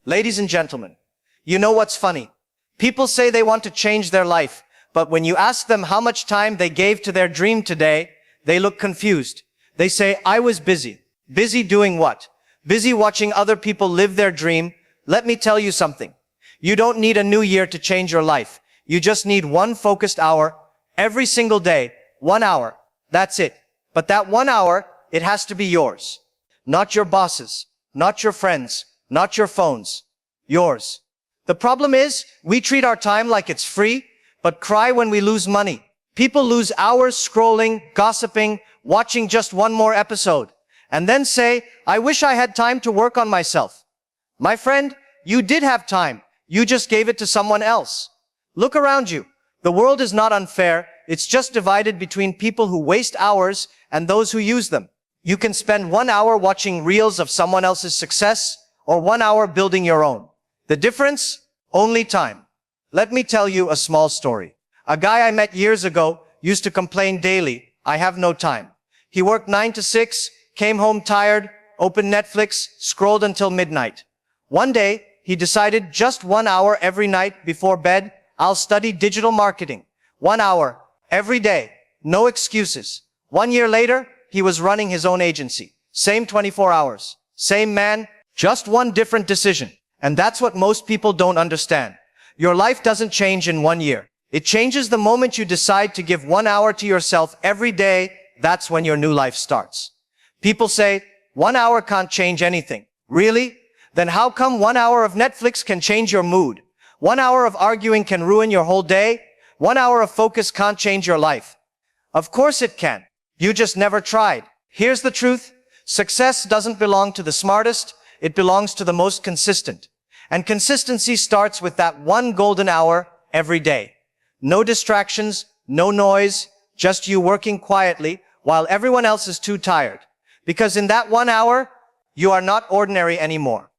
Ladies and gentlemen, you know what's funny? People say they want to change their life, but when you ask them how much time they gave to their dream today, they look confused. They say, I was busy. Busy doing what? Busy watching other people live their dream. Let me tell you something. You don't need a new year to change your life. You just need one focused hour every single day. 1 hour. That's it. But that 1 hour, it has to be yours. Not your boss's, not your friends, not your phone's. Yours. The problem is, we treat our time like it's free, but cry when we lose money. People lose hours scrolling, gossiping, watching just one more episode, and then say, I wish I had time to work on myself. My friend, you did have time. You just gave it to someone else. Look around you. The world is not unfair. It's just divided between people who waste hours and those who use them. You can spend 1 hour watching reels of someone else's success or 1 hour building your own. The difference? Only time. Let me tell you a small story. A guy I met years ago used to complain daily, I have no time. He worked 9 to 6, came home tired, opened Netflix, scrolled until midnight. One day, he decided just 1 hour every night before bed, I'll study digital marketing. 1 hour, every day, no excuses. 1 year later, he was running his own agency. Same 24 hours. Same man, just one different decision. And that's what most people don't understand. Your life doesn't change in 1 year. It changes the moment you decide to give 1 hour to yourself every day. That's when your new life starts. People say, 1 hour can't change anything. Really? Then how come 1 hour of Netflix can change your mood? 1 hour of arguing can ruin your whole day? 1 hour of focus can't change your life. Of course it can. You just never tried. Here's the truth. Success doesn't belong to the smartest. It belongs to the most consistent. And consistency starts with that one golden hour every day. No distractions, no noise, just you working quietly while everyone else is too tired. Because in that 1 hour, you are not ordinary anymore.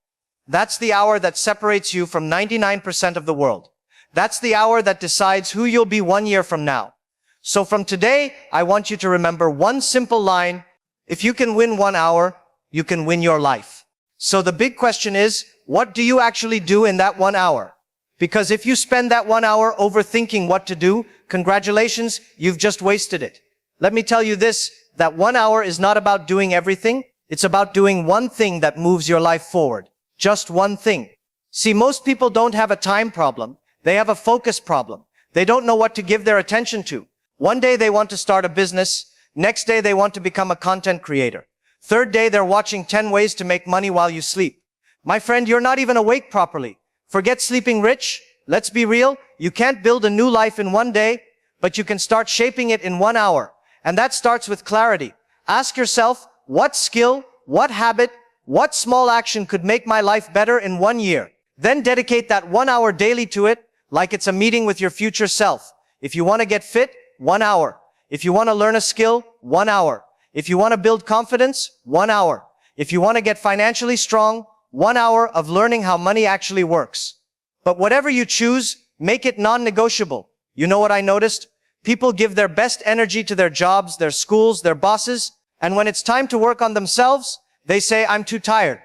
That's the hour that separates you from 99% of the world. That's the hour that decides who you'll be 1 year from now. So from today, I want you to remember one simple line. If you can win 1 hour, you can win your life. So the big question is, what do you actually do in that 1 hour? Because if you spend that 1 hour overthinking what to do, congratulations, you've just wasted it. Let me tell you this, that 1 hour is not about doing everything. It's about doing one thing that moves your life forward. Just one thing. See, most people don't have a time problem. They have a focus problem. They don't know what to give their attention to. One day they want to start a business. Next day they want to become a content creator. Third day they're watching 10 ways to make money while you sleep. My friend, you're not even awake properly. Forget sleeping rich. Let's be real. You can't build a new life in 1 day, but you can start shaping it in 1 hour. And that starts with clarity. Ask yourself, what skill, what habit, what small action could make my life better in 1 year? Then dedicate that 1 hour daily to it, like it's a meeting with your future self. If you want to get fit, 1 hour. If you want to learn a skill, 1 hour. If you want to build confidence, 1 hour. If you want to get financially strong, 1 hour of learning how money actually works. But whatever you choose, make it non-negotiable. You know what I noticed? People give their best energy to their jobs, their schools, their bosses, and when it's time to work on themselves, they say, I'm too tired.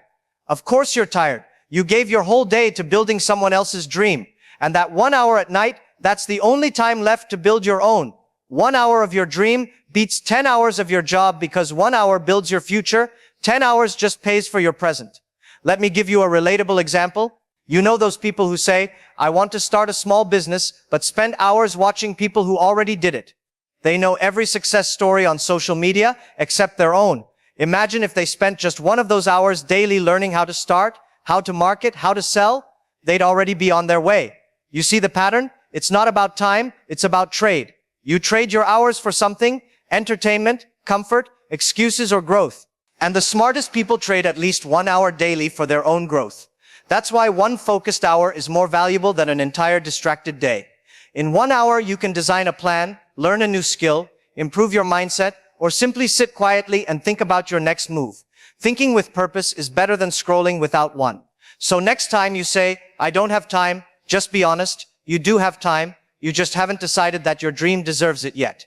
Of course you're tired. You gave your whole day to building someone else's dream. And that 1 hour at night, that's the only time left to build your own. 1 hour of your dream beats 10 hours of your job because 1 hour builds your future. 10 hours just pays for your present. Let me give you a relatable example. You know those people who say, I want to start a small business, but spend hours watching people who already did it. They know every success story on social media except their own. Imagine if they spent just 1 of those hours daily learning how to start, how to market, how to sell. They'd already be on their way. You see the pattern? It's not about time, it's about trade. You trade your hours for something, entertainment, comfort, excuses, or growth. And the smartest people trade at least 1 hour daily for their own growth. That's why one focused hour is more valuable than an entire distracted day. In 1 hour, you can design a plan, learn a new skill, improve your mindset, or simply sit quietly and think about your next move. Thinking with purpose is better than scrolling without one. So next time you say, I don't have time, just be honest. You do have time. You just haven't decided that your dream deserves it yet.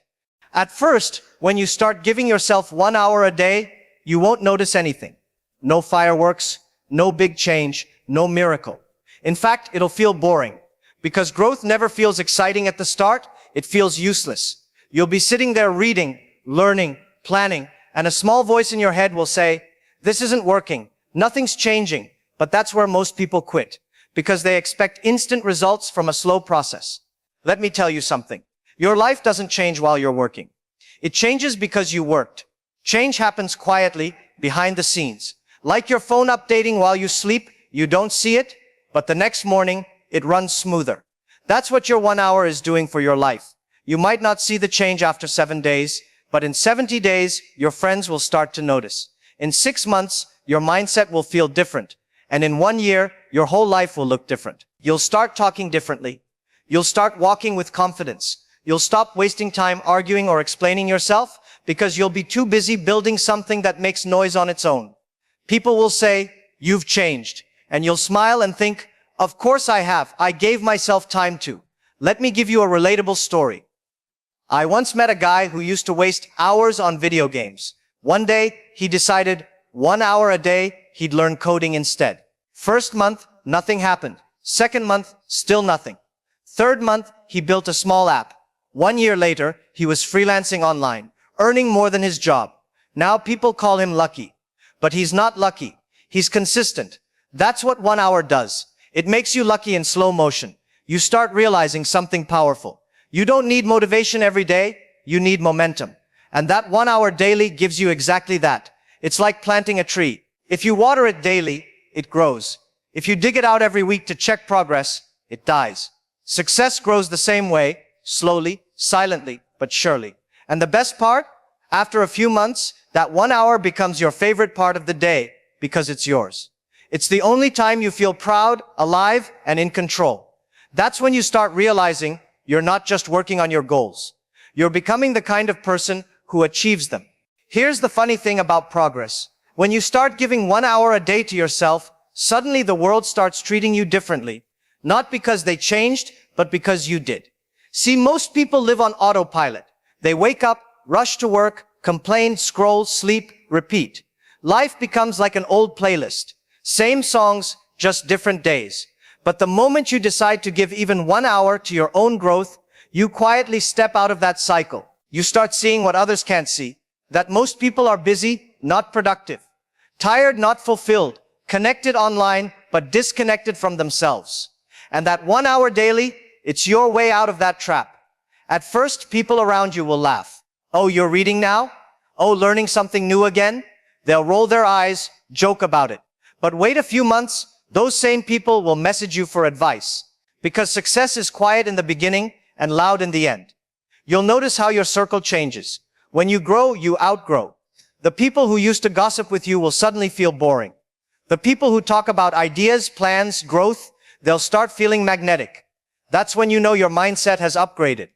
At first, when you start giving yourself 1 hour a day, you won't notice anything. No fireworks, no big change, no miracle. In fact, it'll feel boring. Because growth never feels exciting at the start, it feels useless. You'll be sitting there reading, learning, planning, and a small voice in your head will say, "This isn't working, nothing's changing." But that's where most people quit, because they expect instant results from a slow process. Let me tell you something. Your life doesn't change while you're working. It changes because you worked. Change happens quietly, behind the scenes. Like your phone updating while you sleep, you don't see it, but the next morning, it runs smoother. That's what your 1 hour is doing for your life. You might not see the change after 7 days, but in 70 days, your friends will start to notice. In 6 months, your mindset will feel different. And in 1 year, your whole life will look different. You'll start talking differently. You'll start walking with confidence. You'll stop wasting time arguing or explaining yourself because you'll be too busy building something that makes noise on its own. People will say, "You've changed." And you'll smile and think, "Of course I have. I gave myself time to." Let me give you a relatable story. I once met a guy who used to waste hours on video games. One day, he decided 1 hour a day, he'd learn coding instead. First month, nothing happened. Second month, still nothing. Third month, he built a small app. 1 year later, he was freelancing online, earning more than his job. Now people call him lucky. But he's not lucky. He's consistent. That's what 1 hour does. It makes you lucky in slow motion. You start realizing something powerful. You don't need motivation every day. You need momentum. And that 1 hour daily gives you exactly that. It's like planting a tree. If you water it daily, it grows. If you dig it out every week to check progress, it dies. Success grows the same way, slowly, silently, but surely. And the best part? After a few months, that 1 hour becomes your favorite part of the day because it's yours. It's the only time you feel proud, alive, and in control. That's when you start realizing you're not just working on your goals. You're becoming the kind of person who achieves them. Here's the funny thing about progress. When you start giving 1 hour a day to yourself, suddenly the world starts treating you differently. Not because they changed, but because you did. See, most people live on autopilot. They wake up, rush to work, complain, scroll, sleep, repeat. Life becomes like an old playlist. Same songs, just different days. But the moment you decide to give even 1 hour to your own growth, you quietly step out of that cycle. You start seeing what others can't see. That most people are busy, not productive. Tired, not fulfilled. Connected online, but disconnected from themselves. And that 1 hour daily, it's your way out of that trap. At first, people around you will laugh. "Oh, you're reading now? Oh, learning something new again?" They'll roll their eyes, joke about it. But wait a few months, those same people will message you for advice. Because success is quiet in the beginning and loud in the end. You'll notice how your circle changes. When you grow, you outgrow. The people who used to gossip with you will suddenly feel boring. The people who talk about ideas, plans, growth, they'll start feeling magnetic. That's when you know your mindset has upgraded.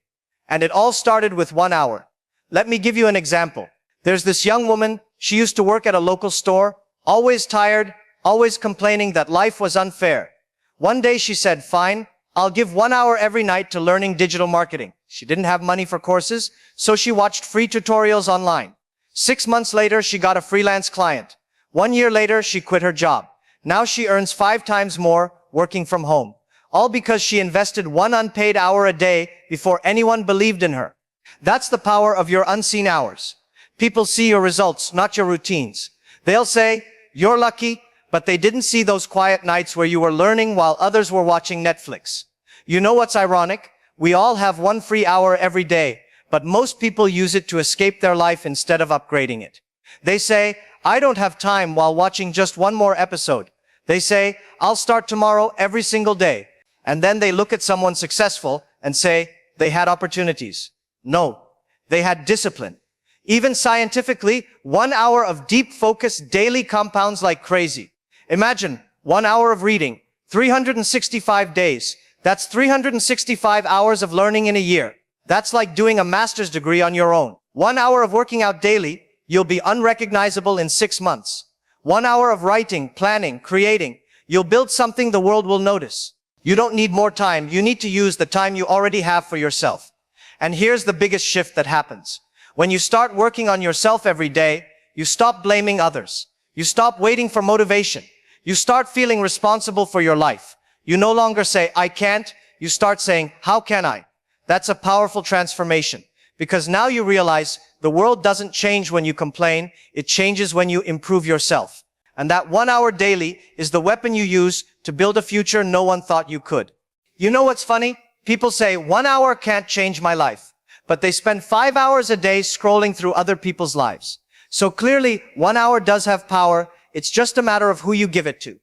And it all started with 1 hour. Let me give you an example. There's this young woman, she used to work at a local store, always tired, always complaining that life was unfair. One day she said, "Fine, I'll give 1 hour every night to learning digital marketing." She didn't have money for courses, so she watched free tutorials online. 6 months later, she got a freelance client. 1 year later, she quit her job. Now she earns 5 times more working from home. All because she invested 1 unpaid hour a day before anyone believed in her. That's the power of your unseen hours. People see your results, not your routines. They'll say, "You're lucky," but they didn't see those quiet nights where you were learning while others were watching Netflix. You know what's ironic? We all have 1 free hour every day, but most people use it to escape their life instead of upgrading it. They say, "I don't have time," while watching just 1 more episode. They say, "I'll start tomorrow every single day." And then they look at someone successful and say, they had opportunities. No, they had discipline. Even scientifically, 1 hour of deep focus daily compounds like crazy. Imagine 1 hour of reading, 365 days. That's 365 hours of learning in a year. That's like doing a master's degree on your own. 1 hour of working out daily, you'll be unrecognizable in 6 months. 1 hour of writing, planning, creating, you'll build something the world will notice. You don't need more time. You need to use the time you already have for yourself. And here's the biggest shift that happens. When you start working on yourself every day, you stop blaming others. You stop waiting for motivation. You start feeling responsible for your life. You no longer say, I can't. You start saying, how can I? That's a powerful transformation, because now you realize the world doesn't change when you complain. It changes when you improve yourself. And that 1 hour daily is the weapon you use to build a future no one thought you could. You know what's funny? People say 1 hour can't change my life, but they spend 5 hours a day scrolling through other people's lives. So clearly 1 hour does have power. It's just a matter of who you give it to.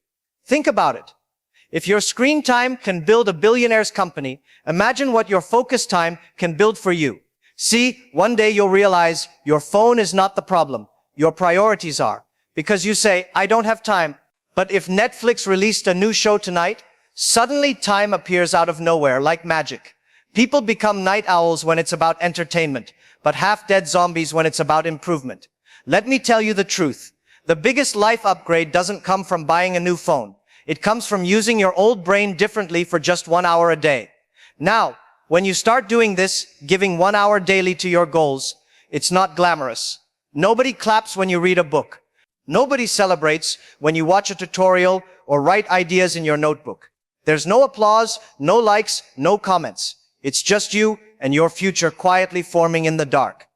Think about it. If your screen time can build a billionaire's company, imagine what your focus time can build for you. See, one day you'll realize your phone is not the problem. Your priorities are. Because you say, I don't have time. But if Netflix released a new show tonight, suddenly time appears out of nowhere like magic. People become night owls when it's about entertainment, but half-dead zombies when it's about improvement. Let me tell you the truth. The biggest life upgrade doesn't come from buying a new phone. It comes from using your old brain differently for just 1 hour a day. Now, when you start doing this, giving 1 hour daily to your goals, it's not glamorous. Nobody claps when you read a book. Nobody celebrates when you watch a tutorial or write ideas in your notebook. There's no applause, no likes, no comments. It's just you and your future quietly forming in the dark.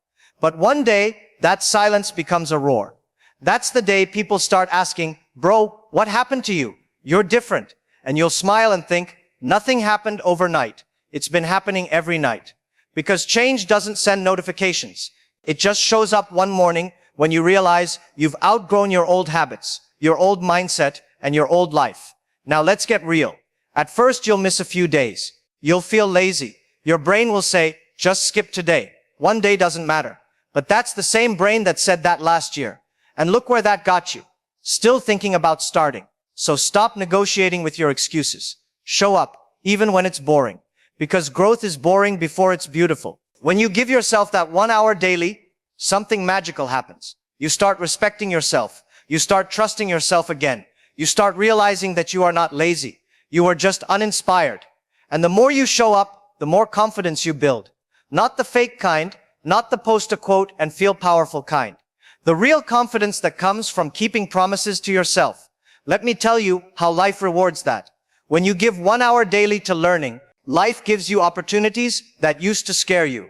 But one day, that silence becomes a roar. That's the day people start asking, bro, what happened to you? You're different. And you'll smile and think, nothing happened overnight. It's been happening every night. Because change doesn't send notifications. It just shows up one morning when you realize you've outgrown your old habits, your old mindset, and your old life. Now let's get real. At first you'll miss a few days. You'll feel lazy. Your brain will say, just skip today. One day doesn't matter. But that's the same brain that said that last year. And look where that got you. Still thinking about starting. So stop negotiating with your excuses. Show up, even when it's boring. Because growth is boring before it's beautiful. When you give yourself that 1 hour daily, something magical happens. You start respecting yourself. You start trusting yourself again. You start realizing that you are not lazy. You are just uninspired. And the more you show up, the more confidence you build. Not the fake kind, not the post a quote and feel powerful kind. The real confidence that comes from keeping promises to yourself. Let me tell you how life rewards that. When you give 1 hour daily to learning, life gives you opportunities that used to scare you.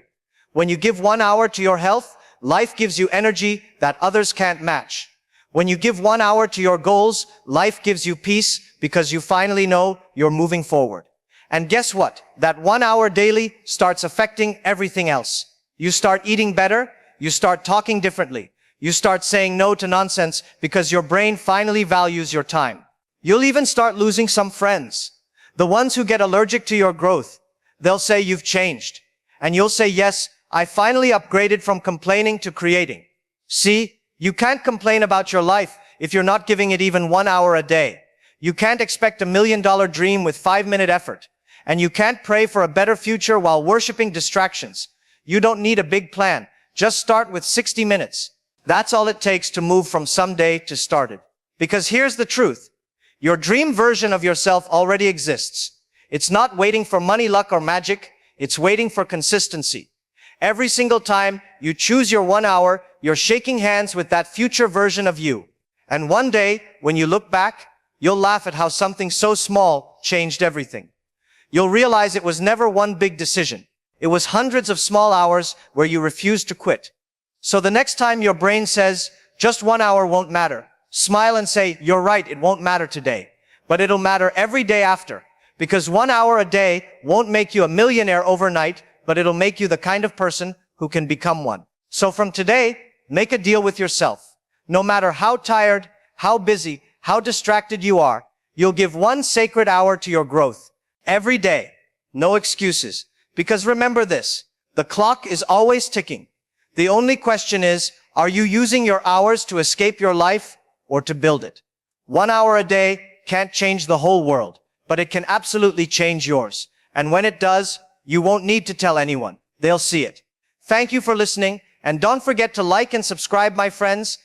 When you give 1 hour to your health, life gives you energy that others can't match. When you give 1 hour to your goals, life gives you peace because you finally know you're moving forward. And guess what? That 1 hour daily starts affecting everything else. You start eating better. You start talking differently. You start saying no to nonsense because your brain finally values your time. You'll even start losing some friends. The ones who get allergic to your growth. They'll say you've changed. And you'll say, yes, I finally upgraded from complaining to creating. See, you can't complain about your life if you're not giving it even 1 hour a day. You can't expect $1 million dream with 5-minute effort. And you can't pray for a better future while worshiping distractions. You don't need a big plan. Just start with 60 minutes. That's all it takes to move from someday to started. Because here's the truth. Your dream version of yourself already exists. It's not waiting for money, luck, or magic. It's waiting for consistency. Every single time you choose your 1 hour, you're shaking hands with that future version of you. And one day, when you look back, you'll laugh at how something so small changed everything. You'll realize it was never one big decision. It was hundreds of small hours where you refused to quit. So the next time your brain says, just 1 hour won't matter, smile and say, you're right, it won't matter today. But it'll matter every day after. Because 1 hour a day won't make you a millionaire overnight, but it'll make you the kind of person who can become one. So from today, make a deal with yourself. No matter how tired, how busy, how distracted you are, you'll give 1 sacred hour to your growth. Every day. No excuses. Because remember this, the clock is always ticking. The only question is, are you using your hours to escape your life or to build it? 1 hour a day can't change the whole world, but it can absolutely change yours. And when it does, you won't need to tell anyone. They'll see it. Thank you for listening, and don't forget to like and subscribe, my friends.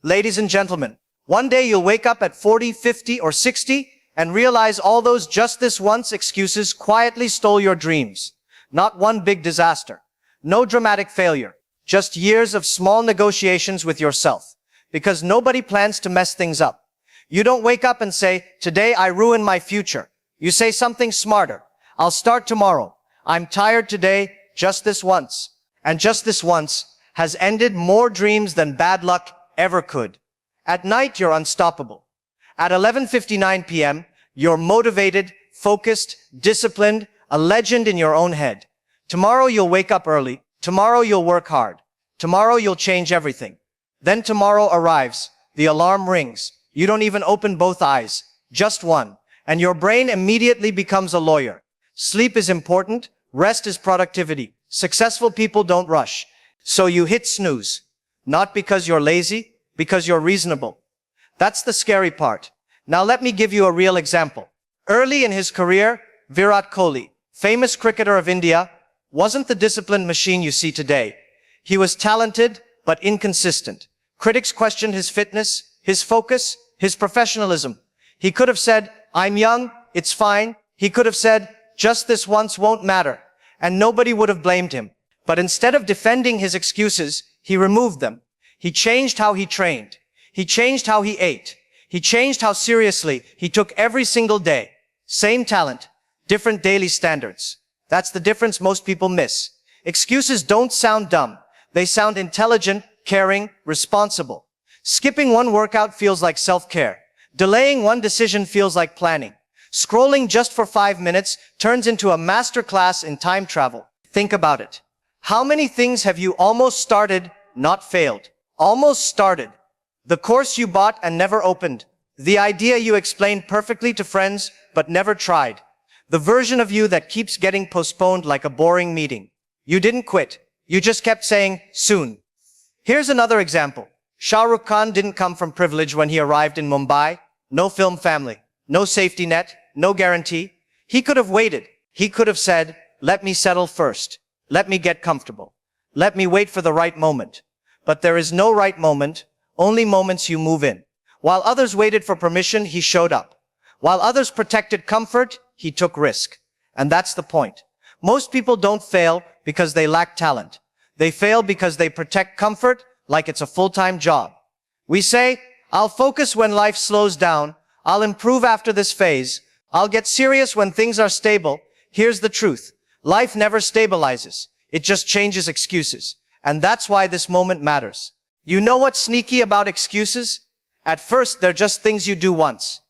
Ladies and gentlemen, One day you'll wake up at 40, 50, or 60 and realize all those just this once excuses quietly stole your dreams. Not one big disaster. No dramatic failure. Just years of small negotiations with yourself. Because nobody plans to mess things up. You don't wake up and say, today I ruin my future. You say something smarter. I'll start tomorrow. I'm tired today, just this once. And just this once has ended more dreams than bad luck ever could. At night, you're unstoppable. At 11:59 p.m., you're motivated, focused, disciplined, a legend in your own head. Tomorrow you'll wake up early. Tomorrow you'll work hard. Tomorrow you'll change everything. Then tomorrow arrives. The alarm rings. You don't even open both eyes. Just one. And your brain immediately becomes a lawyer. Sleep is important. Rest is productivity. Successful people don't rush. So you hit snooze. Not because you're lazy, because you're reasonable. That's the scary part. Now let me give you a real example. Early in his career, Virat Kohli, famous cricketer of India, wasn't the disciplined machine you see today. He was talented, but inconsistent. Critics questioned his fitness, his focus, his professionalism. He could have said, I'm young, it's fine. He could have said, just this once won't matter. And nobody would have blamed him. But instead of defending his excuses, he removed them. He changed how he trained. He changed how he ate. He changed how seriously he took every single day. Same talent, different daily standards. That's the difference most people miss. Excuses don't sound dumb. They sound intelligent, caring, responsible. Skipping one workout feels like self-care. Delaying one decision feels like planning. Scrolling just for 5 minutes turns into a masterclass in time travel. Think about it. How many things have you almost started, not failed? Almost started. The course you bought and never opened. The idea you explained perfectly to friends, but never tried. The version of you that keeps getting postponed like a boring meeting. You didn't quit. You just kept saying, soon. Here's another example. Shah Rukh Khan didn't come from privilege when he arrived in Mumbai. No film family. No safety net. No guarantee. He could have waited. He could have said, let me settle first. Let me get comfortable. Let me wait for the right moment. But there is no right moment, only moments you move in. While others waited for permission, he showed up. While others protected comfort, he took risk. And that's the point. Most people don't fail because they lack talent. They fail because they protect comfort like it's a full-time job. We say, I'll focus when life slows down. I'll improve after this phase. I'll get serious when things are stable. Here's the truth. Life never stabilizes. It just changes excuses. And that's why this moment matters. You know what's sneaky about excuses? At first, they're just things you do once.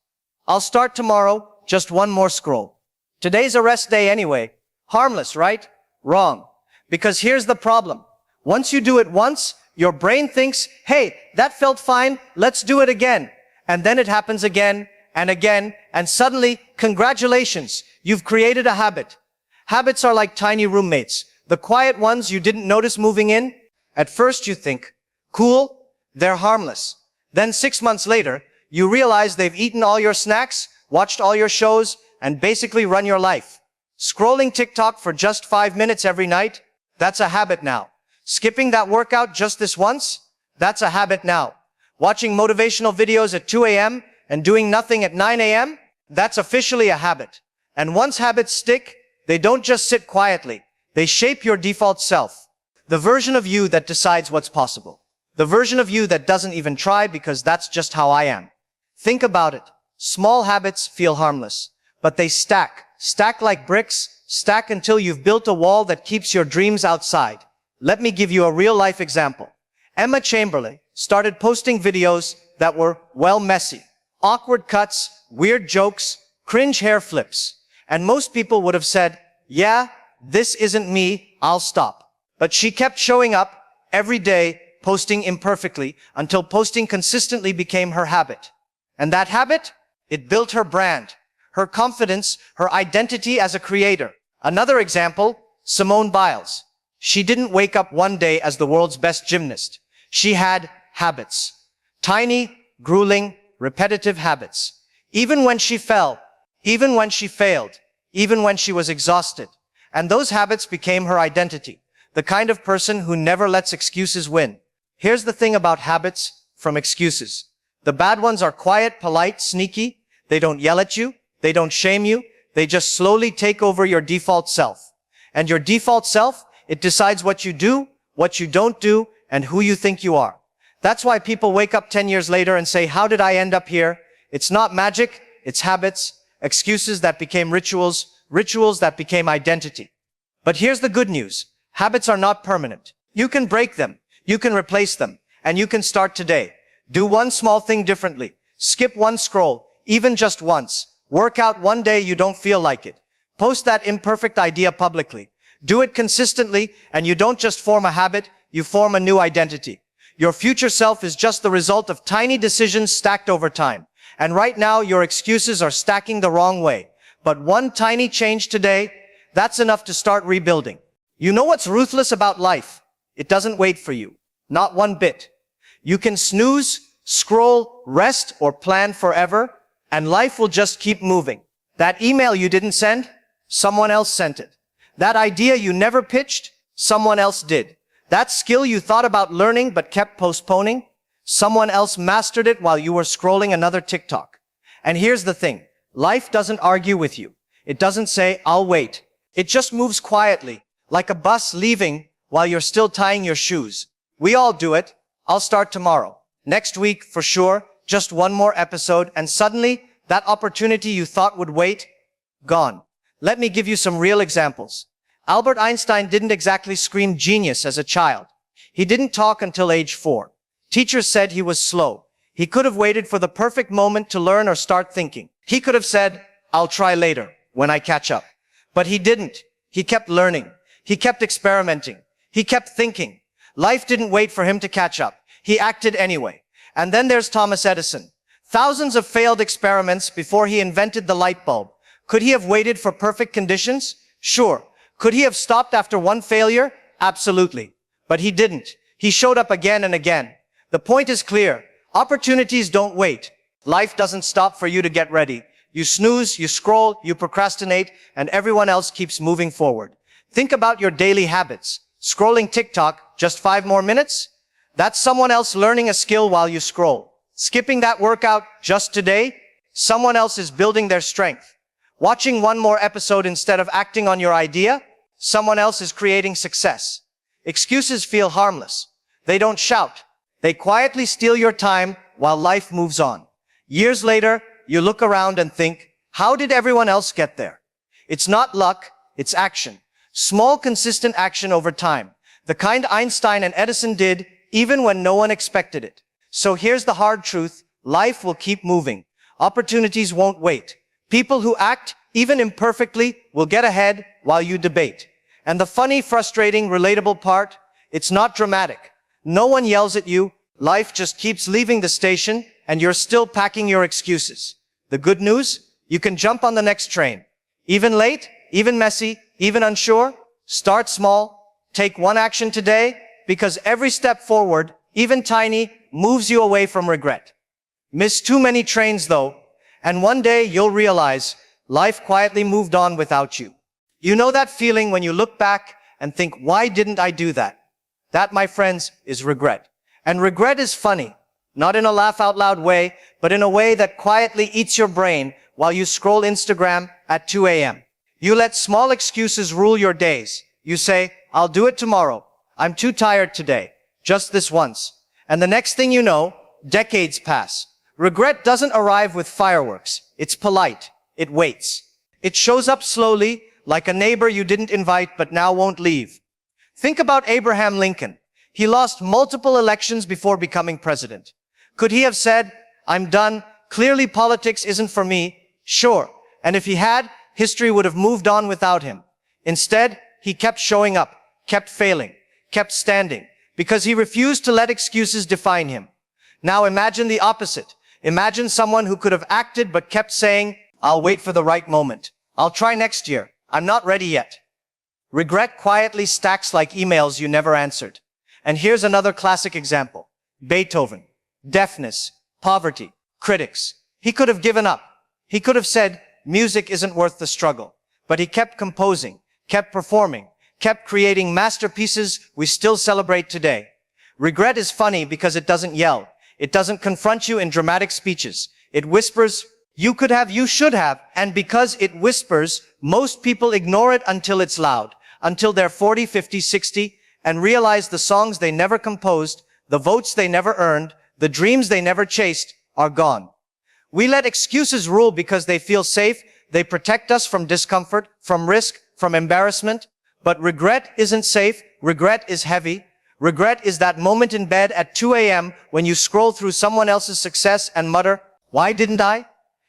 I'll start tomorrow, just one more scroll. Today's a rest day anyway. Harmless, right? Wrong. Because here's the problem. Once you do it once, your brain thinks, hey, that felt fine, let's do it again. And then it happens again and again, and suddenly, congratulations, you've created a habit. Habits are like tiny roommates. The quiet ones you didn't notice moving in. At first you think, cool, they're harmless. Then 6 months later, you realize they've eaten all your snacks, watched all your shows, and basically run your life. Scrolling TikTok for just 5 minutes every night, that's a habit now. Skipping that workout just this once, that's a habit now. Watching motivational videos at 2 a.m. and doing nothing at 9 a.m., that's officially a habit. And once habits stick, they don't just sit quietly. They shape your default self. The version of you that decides what's possible. The version of you that doesn't even try because that's just how I am. Think about it. Small habits feel harmless, but they stack. Stack like bricks. Stack until you've built a wall that keeps your dreams outside. Let me give you a real-life example. Emma Chamberlain started posting videos that were, well, messy. Awkward cuts, weird jokes, cringe hair flips. And most people would have said, yeah, this isn't me, I'll stop. But she kept showing up every day, posting imperfectly, until posting consistently became her habit. And that habit? It built her brand, her confidence, her identity as a creator. Another example, Simone Biles. She didn't wake up one day as the world's best gymnast. She had habits. Tiny, grueling, repetitive habits. Even when she fell, even when she failed, even when she was exhausted. And those habits became her identity. The kind of person who never lets excuses win. Here's the thing about habits from excuses. The bad ones are quiet, polite, sneaky. They don't yell at you. They don't shame you. They just slowly take over your default self. And your default self, it decides what you do, what you don't do, and who you think you are. That's why people wake up 10 years later and say, how did I end up here? It's not magic, it's habits, excuses that became rituals, rituals that became identity. But here's the good news. Habits are not permanent. You can break them, you can replace them, and you can start today. Do one small thing differently. Skip one scroll, even just once. Work out one day you don't feel like it. Post that imperfect idea publicly. Do it consistently, and you don't just form a habit, you form a new identity. Your future self is just the result of tiny decisions stacked over time. And right now, your excuses are stacking the wrong way. But one tiny change today, that's enough to start rebuilding. You know what's ruthless about life? It doesn't wait for you. Not one bit. You can snooze, scroll, rest, or plan forever, and life will just keep moving. That email you didn't send, someone else sent it. That idea you never pitched, someone else did. That skill you thought about learning but kept postponing, someone else mastered it while you were scrolling another TikTok. And here's the thing. Life doesn't argue with you. It doesn't say, I'll wait. It just moves quietly, like a bus leaving while you're still tying your shoes. We all do it. I'll start tomorrow. Next week, for sure, just one more episode, and suddenly, that opportunity you thought would wait, gone. Let me give you some real examples. Albert Einstein didn't exactly scream genius as a child. He didn't talk until age 4. Teachers said he was slow. He could have waited for the perfect moment to learn or start thinking. He could have said, I'll try later, when I catch up. But he didn't. He kept learning. He kept experimenting. He kept thinking. Life didn't wait for him to catch up. He acted anyway. And then there's Thomas Edison. Thousands of failed experiments before he invented the light bulb. Could he have waited for perfect conditions? Sure. Could he have stopped after one failure? Absolutely. But he didn't. He showed up again and again. The point is clear. Opportunities don't wait. Life doesn't stop for you to get ready. You snooze, you scroll, you procrastinate, and everyone else keeps moving forward. Think about your daily habits. Scrolling TikTok, just 5 more minutes? That's someone else learning a skill while you scroll. Skipping that workout just today? Someone else is building their strength. Watching one more episode instead of acting on your idea? Someone else is creating success. Excuses feel harmless. They don't shout. They quietly steal your time while life moves on. Years later, you look around and think, how did everyone else get there? It's not luck, it's action. Small, consistent action over time. The kind Einstein and Edison did, even when no one expected it. So here's the hard truth. Life will keep moving. Opportunities won't wait. People who act, even imperfectly, will get ahead while you debate. And the funny, frustrating, relatable part, it's not dramatic. No one yells at you. Life just keeps leaving the station, and you're still packing your excuses. The good news? You can jump on the next train. Even late, even messy, even unsure, start small. Take one action today, because every step forward, even tiny, moves you away from regret. Miss too many trains though, and one day you'll realize life quietly moved on without you. You know that feeling when you look back and think, why didn't I do that? That, my friends, is regret. And regret is funny, not in a laugh out loud way, but in a way that quietly eats your brain while you scroll Instagram at 2 a.m. You let small excuses rule your days. You say, I'll do it tomorrow. I'm too tired today. Just this once. And the next thing you know, decades pass. Regret doesn't arrive with fireworks. It's polite. It waits. It shows up slowly, like a neighbor you didn't invite but now won't leave. Think about Abraham Lincoln. He lost multiple elections before becoming president. Could he have said, I'm done, clearly politics isn't for me? Sure. And if he had, history would have moved on without him. Instead, he kept showing up, kept failing, kept standing, because he refused to let excuses define him. Now imagine the opposite. Imagine someone who could have acted but kept saying, I'll wait for the right moment. I'll try next year. I'm not ready yet. Regret quietly stacks like emails you never answered. And here's another classic example. Beethoven. Deafness. Poverty. Critics. He could have given up. He could have said, music isn't worth the struggle. But he kept composing, kept performing, kept creating masterpieces we still celebrate today. Regret is funny because it doesn't yell. It doesn't confront you in dramatic speeches. It whispers, you could have, you should have. And because it whispers, most people ignore it until it's loud, until they're 40, 50, 60, and realize the songs they never composed, the votes they never earned, the dreams they never chased are gone. We let excuses rule because they feel safe. They protect us from discomfort, from risk, from embarrassment. But regret isn't safe. Regret is heavy. Regret is that moment in bed at 2 a.m. when you scroll through someone else's success and mutter, why didn't I?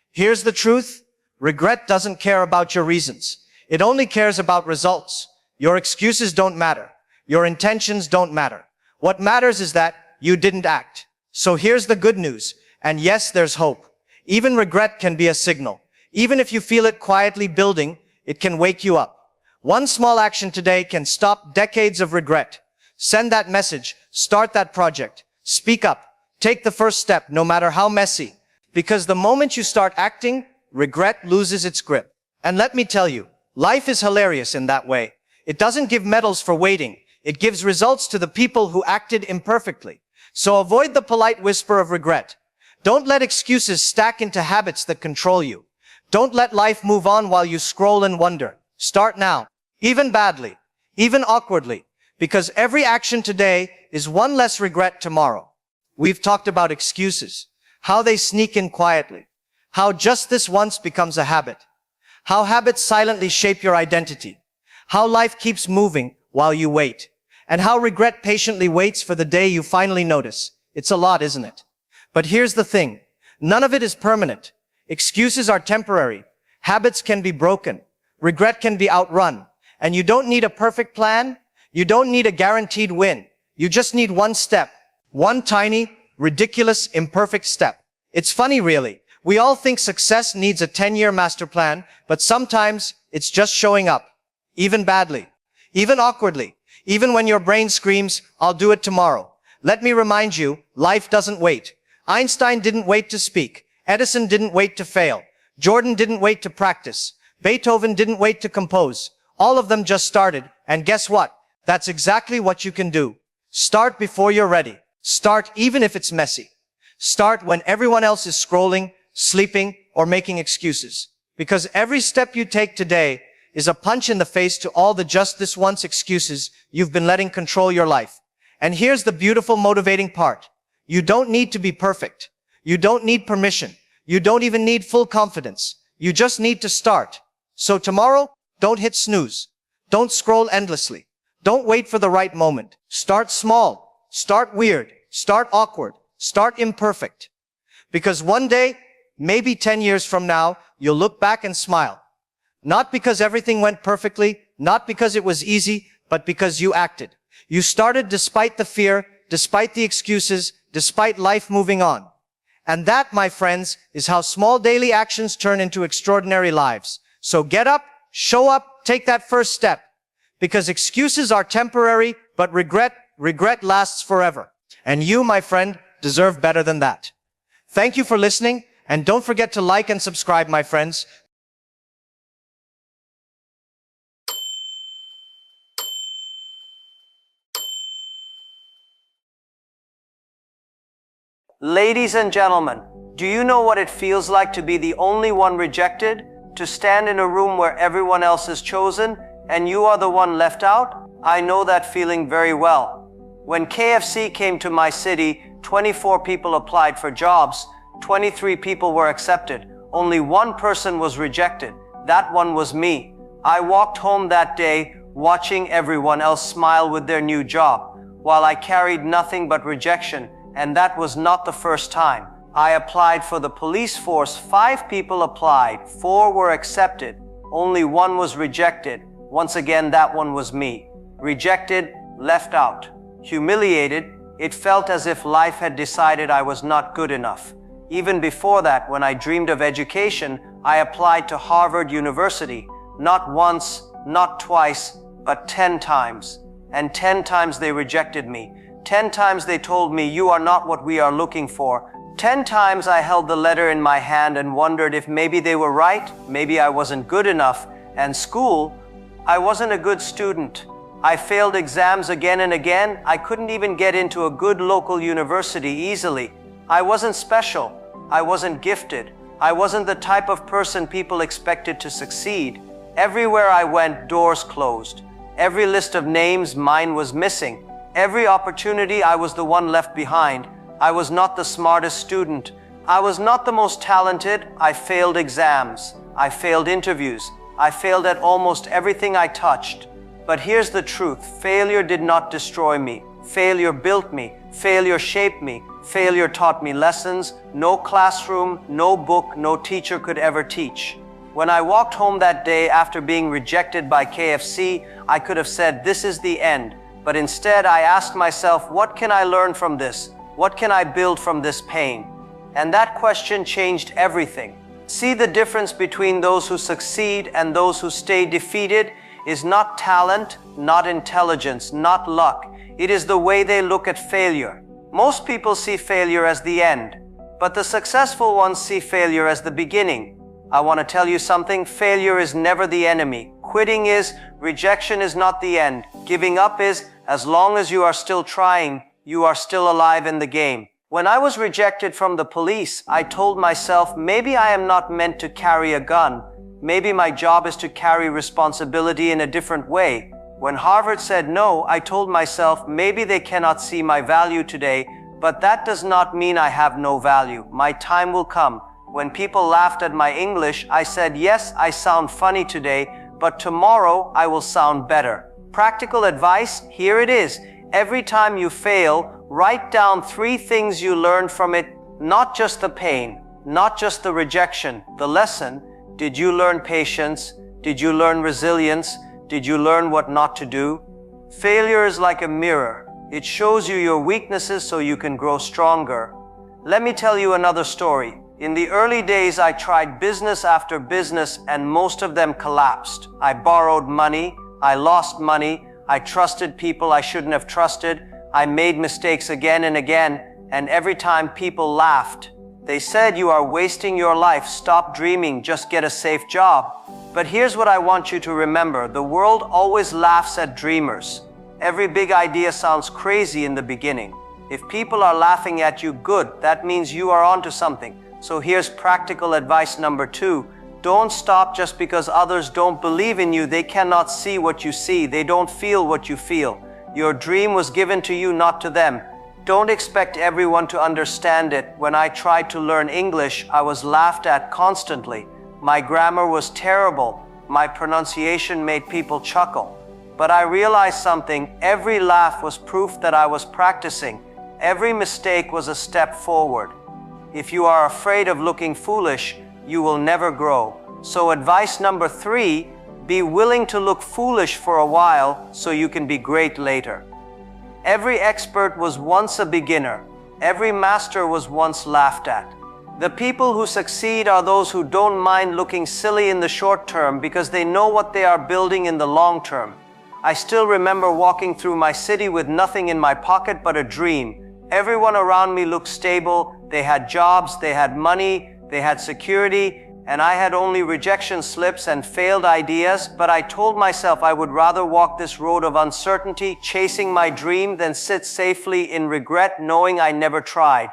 Here's the truth. Regret doesn't care about your reasons. It only cares about results. Your excuses don't matter. Your intentions don't matter. What matters is that you didn't act. So here's the good news. And yes, there's hope. Even regret can be a signal. Even if you feel it quietly building, it can wake you up. One small action today can stop decades of regret. Send that message. Start that project. Speak up. Take the first step, no matter how messy. Because the moment you start acting, regret loses its grip. And let me tell you, life is hilarious in that way. It doesn't give medals for waiting. It gives results to the people who acted imperfectly. So avoid the polite whisper of regret. Don't let excuses stack into habits that control you. Don't let life move on while you scroll and wonder. Start now, even badly, even awkwardly, because every action today is one less regret tomorrow. We've talked about excuses, how they sneak in quietly, how just this once becomes a habit, how habits silently shape your identity, how life keeps moving while you wait, and how regret patiently waits for the day you finally notice. It's a lot, isn't it? But here's the thing. None of it is permanent. Excuses are temporary. Habits can be broken. Regret can be outrun. And you don't need a perfect plan. You don't need a guaranteed win. You just need one step. One tiny, ridiculous, imperfect step. It's funny, really. We all think success needs a 10-year master plan, but sometimes it's just showing up. Even badly. Even awkwardly. Even when your brain screams, I'll do it tomorrow. Let me remind you, life doesn't wait. Einstein didn't wait to speak. Edison didn't wait to fail. Jordan didn't wait to practice. Beethoven didn't wait to compose. All of them just started. And guess what? That's exactly what you can do. Start before you're ready. Start even if it's messy. Start when everyone else is scrolling, sleeping, or making excuses. Because every step you take today is a punch in the face to all the just this once excuses you've been letting control your life. And here's the beautiful motivating part. You don't need to be perfect. You don't need permission. You don't even need full confidence. You just need to start. So tomorrow, don't hit snooze. Don't scroll endlessly. Don't wait for the right moment. Start small. Start weird. Start awkward. Start imperfect. Because one day, maybe 10 years from now, you'll look back and smile. Not because everything went perfectly, not because it was easy, but because you acted. You started despite the fear, despite the excuses, despite life moving on. And that, my friends, is how small daily actions turn into extraordinary lives. So get up, show up, take that first step. Because excuses are temporary, but regret lasts forever. And you, my friend, deserve better than that. Thank you for listening, and don't forget to like and subscribe, my friends. Ladies and gentlemen, do you know what it feels like to be the only one rejected? To stand in a room where everyone else is chosen and you are the one left out? I know that feeling very well. When KFC came to my city, 24 people applied for jobs, 23 people were accepted. Only one person was rejected. That one was me. I walked home that day watching everyone else smile with their new job, while I carried nothing but rejection. And that was not the first time. I applied for the police force. 5 people applied. 4 were accepted. Only 1 was rejected. Once again, that one was me. Rejected, left out. Humiliated, it felt as if life had decided I was not good enough. Even before that, when I dreamed of education, I applied to Harvard University. Not once, not twice, but 10 times. And 10 times they rejected me. 10 times they told me, you are not what we are looking for. 10 times I held the letter in my hand and wondered if maybe they were right, maybe I wasn't good enough. And school, I wasn't a good student. I failed exams again and again. I couldn't even get into a good local university easily. I wasn't special. I wasn't gifted. I wasn't the type of person people expected to succeed. Everywhere I went, doors closed. Every list of names, mine was missing. Every opportunity, I was the one left behind. I was not the smartest student. I was not the most talented. I failed exams. I failed interviews. I failed at almost everything I touched. But here's the truth. Failure did not destroy me. Failure built me. Failure shaped me. Failure taught me lessons no classroom, no book, no teacher could ever teach. When I walked home that day after being rejected by KFC, I could have said, this is the end. But instead, I asked myself, what can I learn from this? What can I build from this pain? And that question changed everything. See, the difference between those who succeed and those who stay defeated is not talent, not intelligence, not luck. It is the way they look at failure. Most people see failure as the end, but the successful ones see failure as the beginning. I want to tell you something. Failure is never the enemy. Quitting is. Rejection is not the end. Giving up is. As long as you are still trying, you are still alive in the game. When I was rejected from the police, I told myself, maybe I am not meant to carry a gun. Maybe my job is to carry responsibility in a different way. When Harvard said no, I told myself, maybe they cannot see my value today, but that does not mean I have no value. My time will come. When people laughed at my English, I said, yes, I sound funny today, but tomorrow I will sound better. Practical advice, here it is. Every time you fail, write down 3 things you learned from it, not just the pain, not just the rejection, the lesson. Did you learn patience? Did you learn resilience? Did you learn what not to do? Failure is like a mirror. It shows you your weaknesses so you can grow stronger. Let me tell you another story. In the early days, I tried business after business and most of them collapsed. I borrowed money. I lost money. I trusted people I shouldn't have trusted. I made mistakes again and again, and every time people laughed. They said, you are wasting your life. Stop dreaming. Just get a safe job. But here's what I want you to remember. The world always laughs at dreamers. Every big idea sounds crazy in the beginning. If people are laughing at you, good. That means you are onto something. So here's practical advice number 2. Don't stop just because others don't believe in you. They cannot see what you see. They don't feel what you feel. Your dream was given to you, not to them. Don't expect everyone to understand it. When I tried to learn English, I was laughed at constantly. My grammar was terrible. My pronunciation made people chuckle. But I realized something. Every laugh was proof that I was practicing. Every mistake was a step forward. If you are afraid of looking foolish, you will never grow. So advice number 3, be willing to look foolish for a while so you can be great later. Every expert was once a beginner. Every master was once laughed at. The people who succeed are those who don't mind looking silly in the short term because they know what they are building in the long term. I still remember walking through my city with nothing in my pocket but a dream. Everyone around me looked stable. They had jobs, they had money, they had security, and I had only rejection slips and failed ideas. But I told myself I would rather walk this road of uncertainty, chasing my dream, than sit safely in regret, knowing I never tried.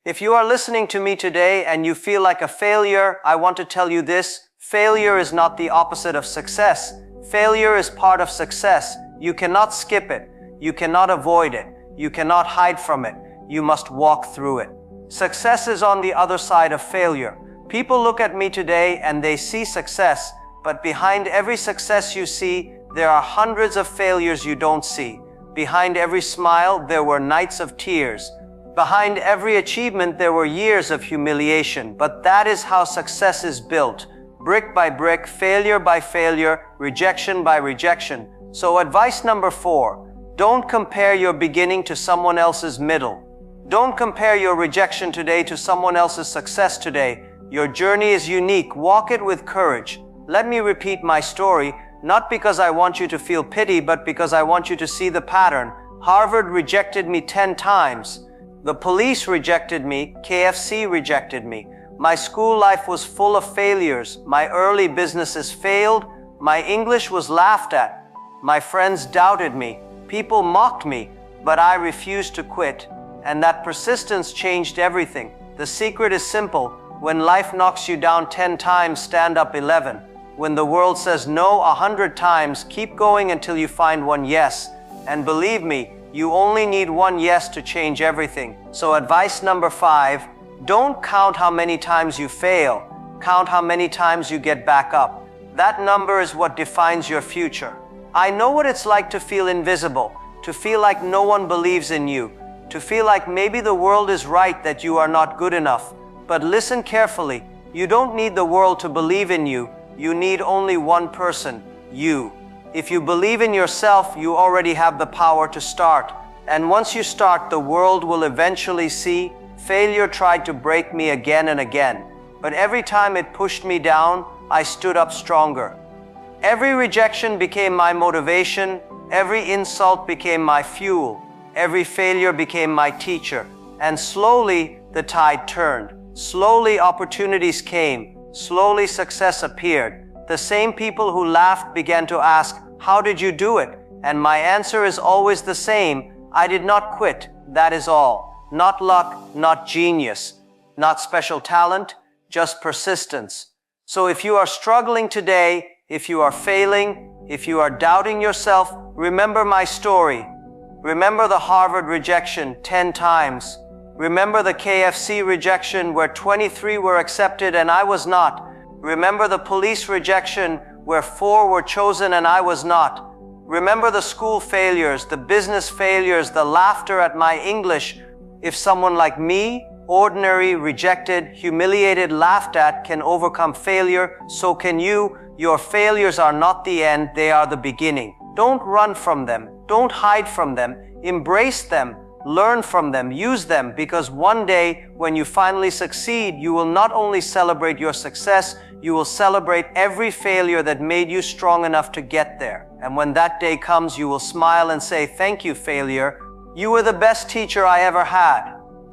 If you are listening to me today and you feel like a failure, I want to tell you this. Failure is not the opposite of success. Failure is part of success. You cannot skip it. You cannot avoid it. You cannot hide from it. You must walk through it. Success is on the other side of failure. People look at me today and they see success, but behind every success you see, there are hundreds of failures you don't see. Behind every smile, there were nights of tears. Behind every achievement, there were years of humiliation. But that is how success is built. Brick by brick, failure by failure, rejection by rejection. So advice number 4, don't compare your beginning to someone else's middle. Don't compare your rejection today to someone else's success today. Your journey is unique. Walk it with courage. Let me repeat my story, not because I want you to feel pity, but because I want you to see the pattern. Harvard rejected me 10 times. The police rejected me. KFC rejected me. My school life was full of failures. My early businesses failed. My English was laughed at. My friends doubted me. People mocked me, but I refused to quit. and that persistence changed everything. The secret is simple. When life knocks you down 10 times, stand up 11. When the world says no 100 times, keep going until you find one yes. And believe me, you only need one yes to change everything. So advice number 5, don't count how many times you fail. Count how many times you get back up. That number is what defines your future. I know what it's like to feel invisible, to feel like no one believes in you, to feel like maybe the world is right that you are not good enough. But listen carefully, you don't need the world to believe in you. You need only one person, you. If you believe in yourself, you already have the power to start. And once you start, the world will eventually see, failure tried to break me again and again. But every time it pushed me down, I stood up stronger. Every rejection became my motivation. Every insult became my fuel. Every failure became my teacher. And slowly, the tide turned. Slowly, opportunities came. Slowly, success appeared. The same people who laughed began to ask, "How did you do it?" And my answer is always the same. I did not quit. That is all. Not luck, not genius, not special talent, just persistence. So if you are struggling today, if you are failing, if you are doubting yourself, remember my story. Remember the Harvard rejection 10 times. Remember the KFC rejection where 23 were accepted and I was not. Remember the police rejection where 4 were chosen and I was not. Remember the school failures, the business failures, the laughter at my English. If someone like me, ordinary, rejected, humiliated, laughed at, can overcome failure, so can you. Your failures are not the end, they are the beginning. Don't run from them. Don't hide from them. Embrace them. Learn from them. Use them, because one day, when you finally succeed, you will not only celebrate your success, you will celebrate every failure that made you strong enough to get there. And when that day comes, you will smile and say, "Thank you, failure. You were the best teacher I ever had."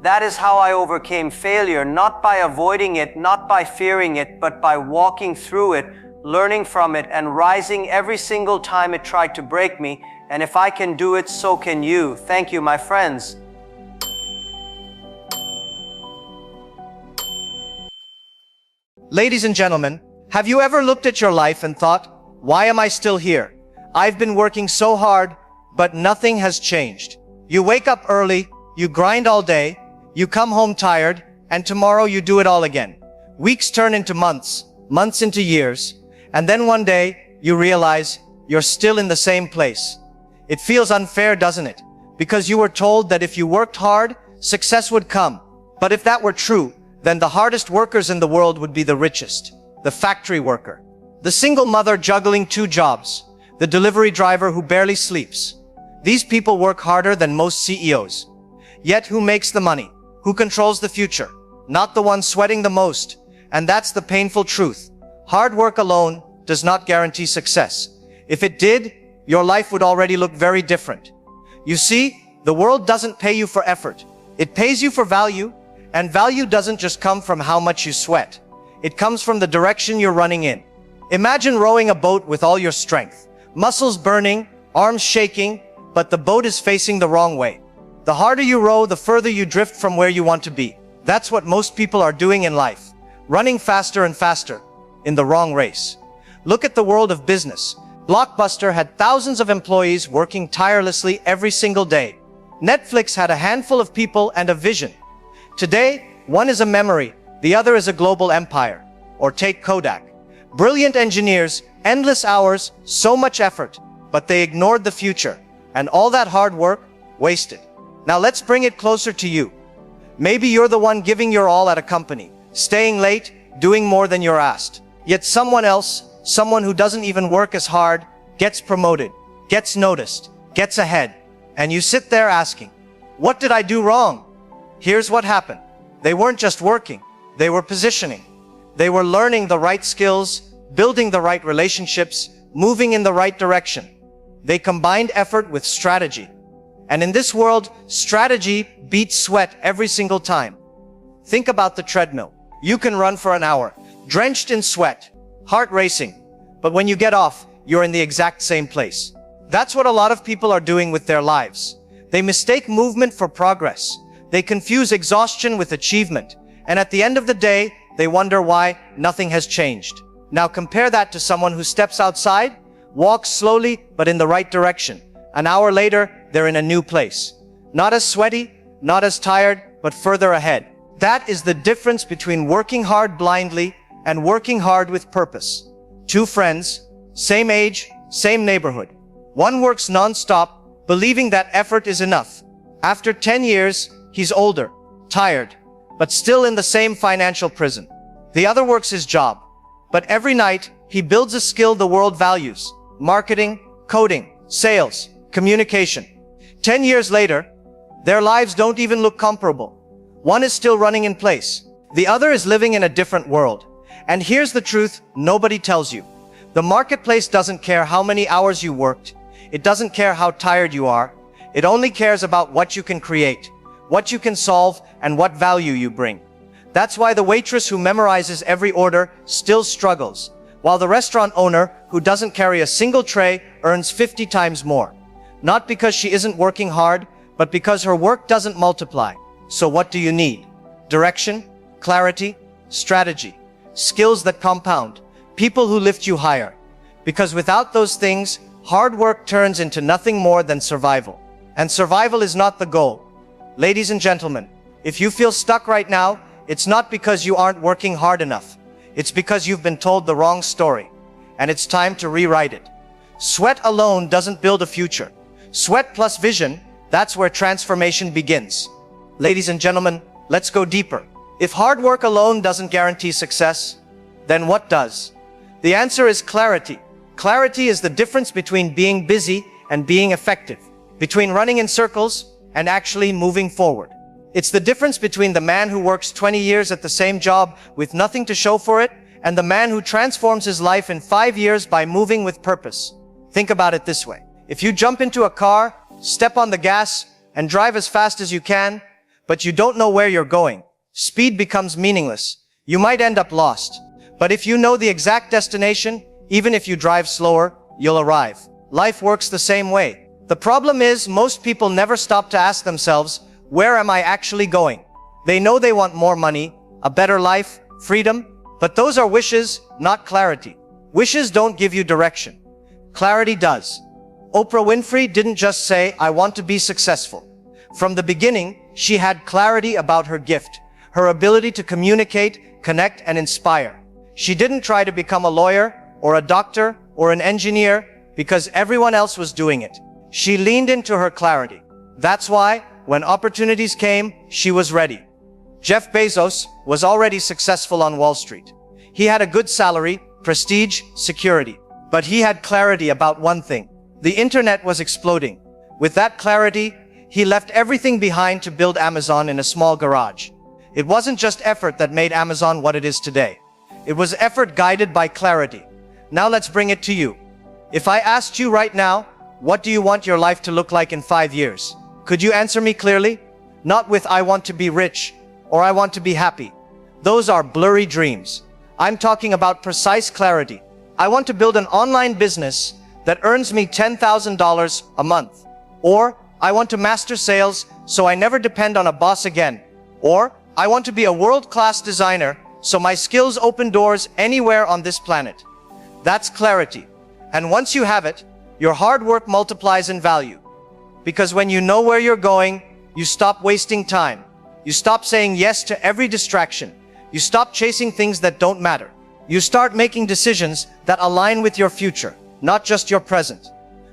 That is how I overcame failure, not by avoiding it, not by fearing it, but by walking through it, learning from it, and rising every single time it tried to break me. And if I can do it, so can you. Thank you, my friends. Ladies and gentlemen, have you ever looked at your life and thought, why am I still here? I've been working so hard, but nothing has changed. You wake up early, you grind all day, you come home tired, and tomorrow you do it all again. Weeks turn into months, months into years, and then one day you realize you're still in the same place. It feels unfair, doesn't it? Because you were told that if you worked hard, success would come. But if that were true, then the hardest workers in the world would be the richest. The factory worker, the single mother juggling 2 jobs, the delivery driver who barely sleeps. These people work harder than most CEOs. Yet who makes the money? Who controls the future? Not the one sweating the most. And that's the painful truth. Hard work alone does not guarantee success. If it did, your life would already look very different. You see, the world doesn't pay you for effort. It pays you for value, and value doesn't just come from how much you sweat. It comes from the direction you're running in. Imagine rowing a boat with all your strength, muscles burning, arms shaking, but the boat is facing the wrong way. The harder you row, the further you drift from where you want to be. That's what most people are doing in life, running faster and faster in the wrong race. Look at the world of business. Blockbuster had thousands of employees working tirelessly every single day. Netflix had a handful of people and a vision. Today, one is a memory, the other is a global empire. Or take Kodak. Brilliant engineers, endless hours, so much effort, but they ignored the future, and all that hard work, wasted. Now let's bring it closer to you. Maybe you're the one giving your all at a company, staying late, doing more than you're asked. Yet someone else, someone who doesn't even work as hard, gets promoted, gets noticed, gets ahead. And you sit there asking, what did I do wrong? Here's what happened. They weren't just working, they were positioning. They were learning the right skills, building the right relationships, moving in the right direction. They combined effort with strategy. And in this world, strategy beats sweat every single time. Think about the treadmill. You can run for an hour, drenched in sweat, heart racing. But when you get off, you're in the exact same place. That's what a lot of people are doing with their lives. They mistake movement for progress. They confuse exhaustion with achievement. And at the end of the day, they wonder why nothing has changed. Now compare that to someone who steps outside, walks slowly but in the right direction. An hour later, they're in a new place. Not as sweaty, not as tired, but further ahead. That is the difference between working hard blindly and working hard with purpose. Two friends, same age, same neighborhood. One works non-stop, believing that effort is enough. After 10 years, he's older, tired, but still in the same financial prison. The other works his job, but every night he builds a skill the world values: marketing, coding, sales, communication. 10 years later, their lives don't even look comparable. One is still running in place. The other is living in a different world. And here's the truth nobody tells you. The marketplace doesn't care how many hours you worked. It doesn't care how tired you are. It only cares about what you can create, what you can solve, and what value you bring. That's why the waitress who memorizes every order still struggles, while the restaurant owner who doesn't carry a single tray earns 50 times more. Not because she isn't working hard, but because her work doesn't multiply. So what do you need? Direction, clarity, strategy, skills that compound, people who lift you higher. Because without those things, hard work turns into nothing more than survival. And survival is not the goal. Ladies and gentlemen, if you feel stuck right now, it's not because you aren't working hard enough. It's because you've been told the wrong story. And it's time to rewrite it. Sweat alone doesn't build a future. Sweat plus vision, that's where transformation begins. Ladies and gentlemen, let's go deeper. If hard work alone doesn't guarantee success, then what does? The answer is clarity. Clarity is the difference between being busy and being effective, between running in circles and actually moving forward. It's the difference between the man who works 20 years at the same job with nothing to show for it and the man who transforms his life in 5 years by moving with purpose. Think about it this way. If you jump into a car, step on the gas, and drive as fast as you can, but you don't know where you're going, speed becomes meaningless. You might end up lost. But if you know the exact destination, even if you drive slower, you'll arrive. Life works the same way. The problem is, most people never stop to ask themselves, where am I actually going? They know they want more money, a better life, freedom, but those are wishes, not clarity. Wishes don't give you direction. Clarity does. Oprah Winfrey didn't just say, I want to be successful. From the beginning, she had clarity about her gift, her ability to communicate, connect, and inspire. She didn't try to become a lawyer, or a doctor, or an engineer, because everyone else was doing it. She leaned into her clarity. That's why, when opportunities came, she was ready. Jeff Bezos was already successful on Wall Street. He had a good salary, prestige, security. But he had clarity about one thing. The internet was exploding. With that clarity, he left everything behind to build Amazon in a small garage. It wasn't just effort that made Amazon what it is today. It was effort guided by clarity. Now let's bring it to you. If I asked you right now, what do you want your life to look like in 5 years? Could you answer me clearly? Not with I want to be rich or I want to be happy. Those are blurry dreams. I'm talking about precise clarity. I want to build an online business that earns me $10,000 a month. Or I want to master sales so I never depend on a boss again. Or I want to be a world-class designer so my skills open doors anywhere on this planet. That's clarity. And once you have it, your hard work multiplies in value. Because when you know where you're going, you stop wasting time. You stop saying yes to every distraction. You stop chasing things that don't matter. You start making decisions that align with your future, not just your present.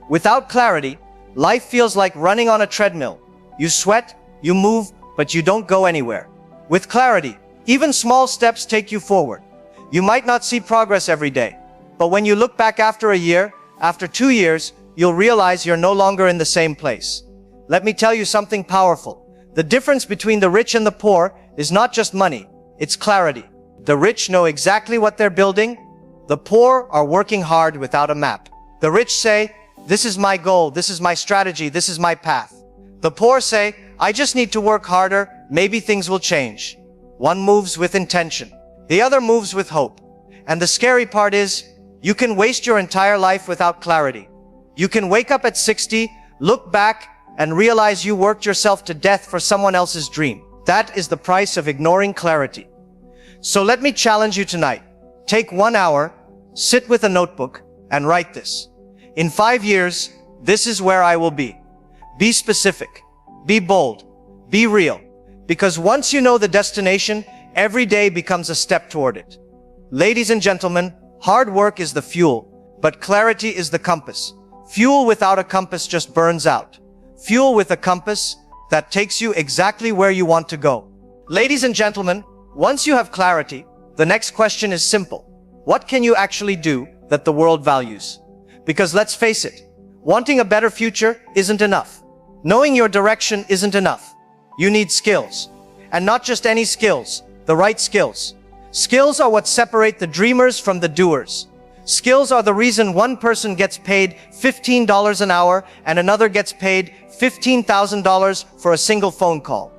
Without clarity, life feels like running on a treadmill. You sweat, you move, but you don't go anywhere. With clarity, even small steps take you forward. You might not see progress every day, but when you look back after a year, after 2 years, you'll realize you're no longer in the same place. Let me tell you something powerful. The difference between the rich and the poor is not just money, it's clarity. The rich know exactly what they're building. The poor are working hard without a map. The rich say, this is my goal, this is my strategy, this is my path. The poor say, I just need to work harder, maybe things will change. One moves with intention. The other moves with hope. And the scary part is, you can waste your entire life without clarity. You can wake up at 60, look back, and realize you worked yourself to death for someone else's dream. That is the price of ignoring clarity. So let me challenge you tonight. Take 1 hour, sit with a notebook, and write this. In 5 years, this is where I will be. Be specific. Be bold. Be real. Because once you know the destination, every day becomes a step toward it. Ladies and gentlemen, hard work is the fuel, but clarity is the compass. Fuel without a compass just burns out. Fuel with a compass that takes you exactly where you want to go. Ladies and gentlemen, once you have clarity, the next question is simple. What can you actually do that the world values? Because let's face it, wanting a better future isn't enough. Knowing your direction isn't enough. You need skills. And not just any skills, the right skills. Skills are what separate the dreamers from the doers. Skills are the reason one person gets paid $15 an hour and another gets paid $15,000 for a single phone call.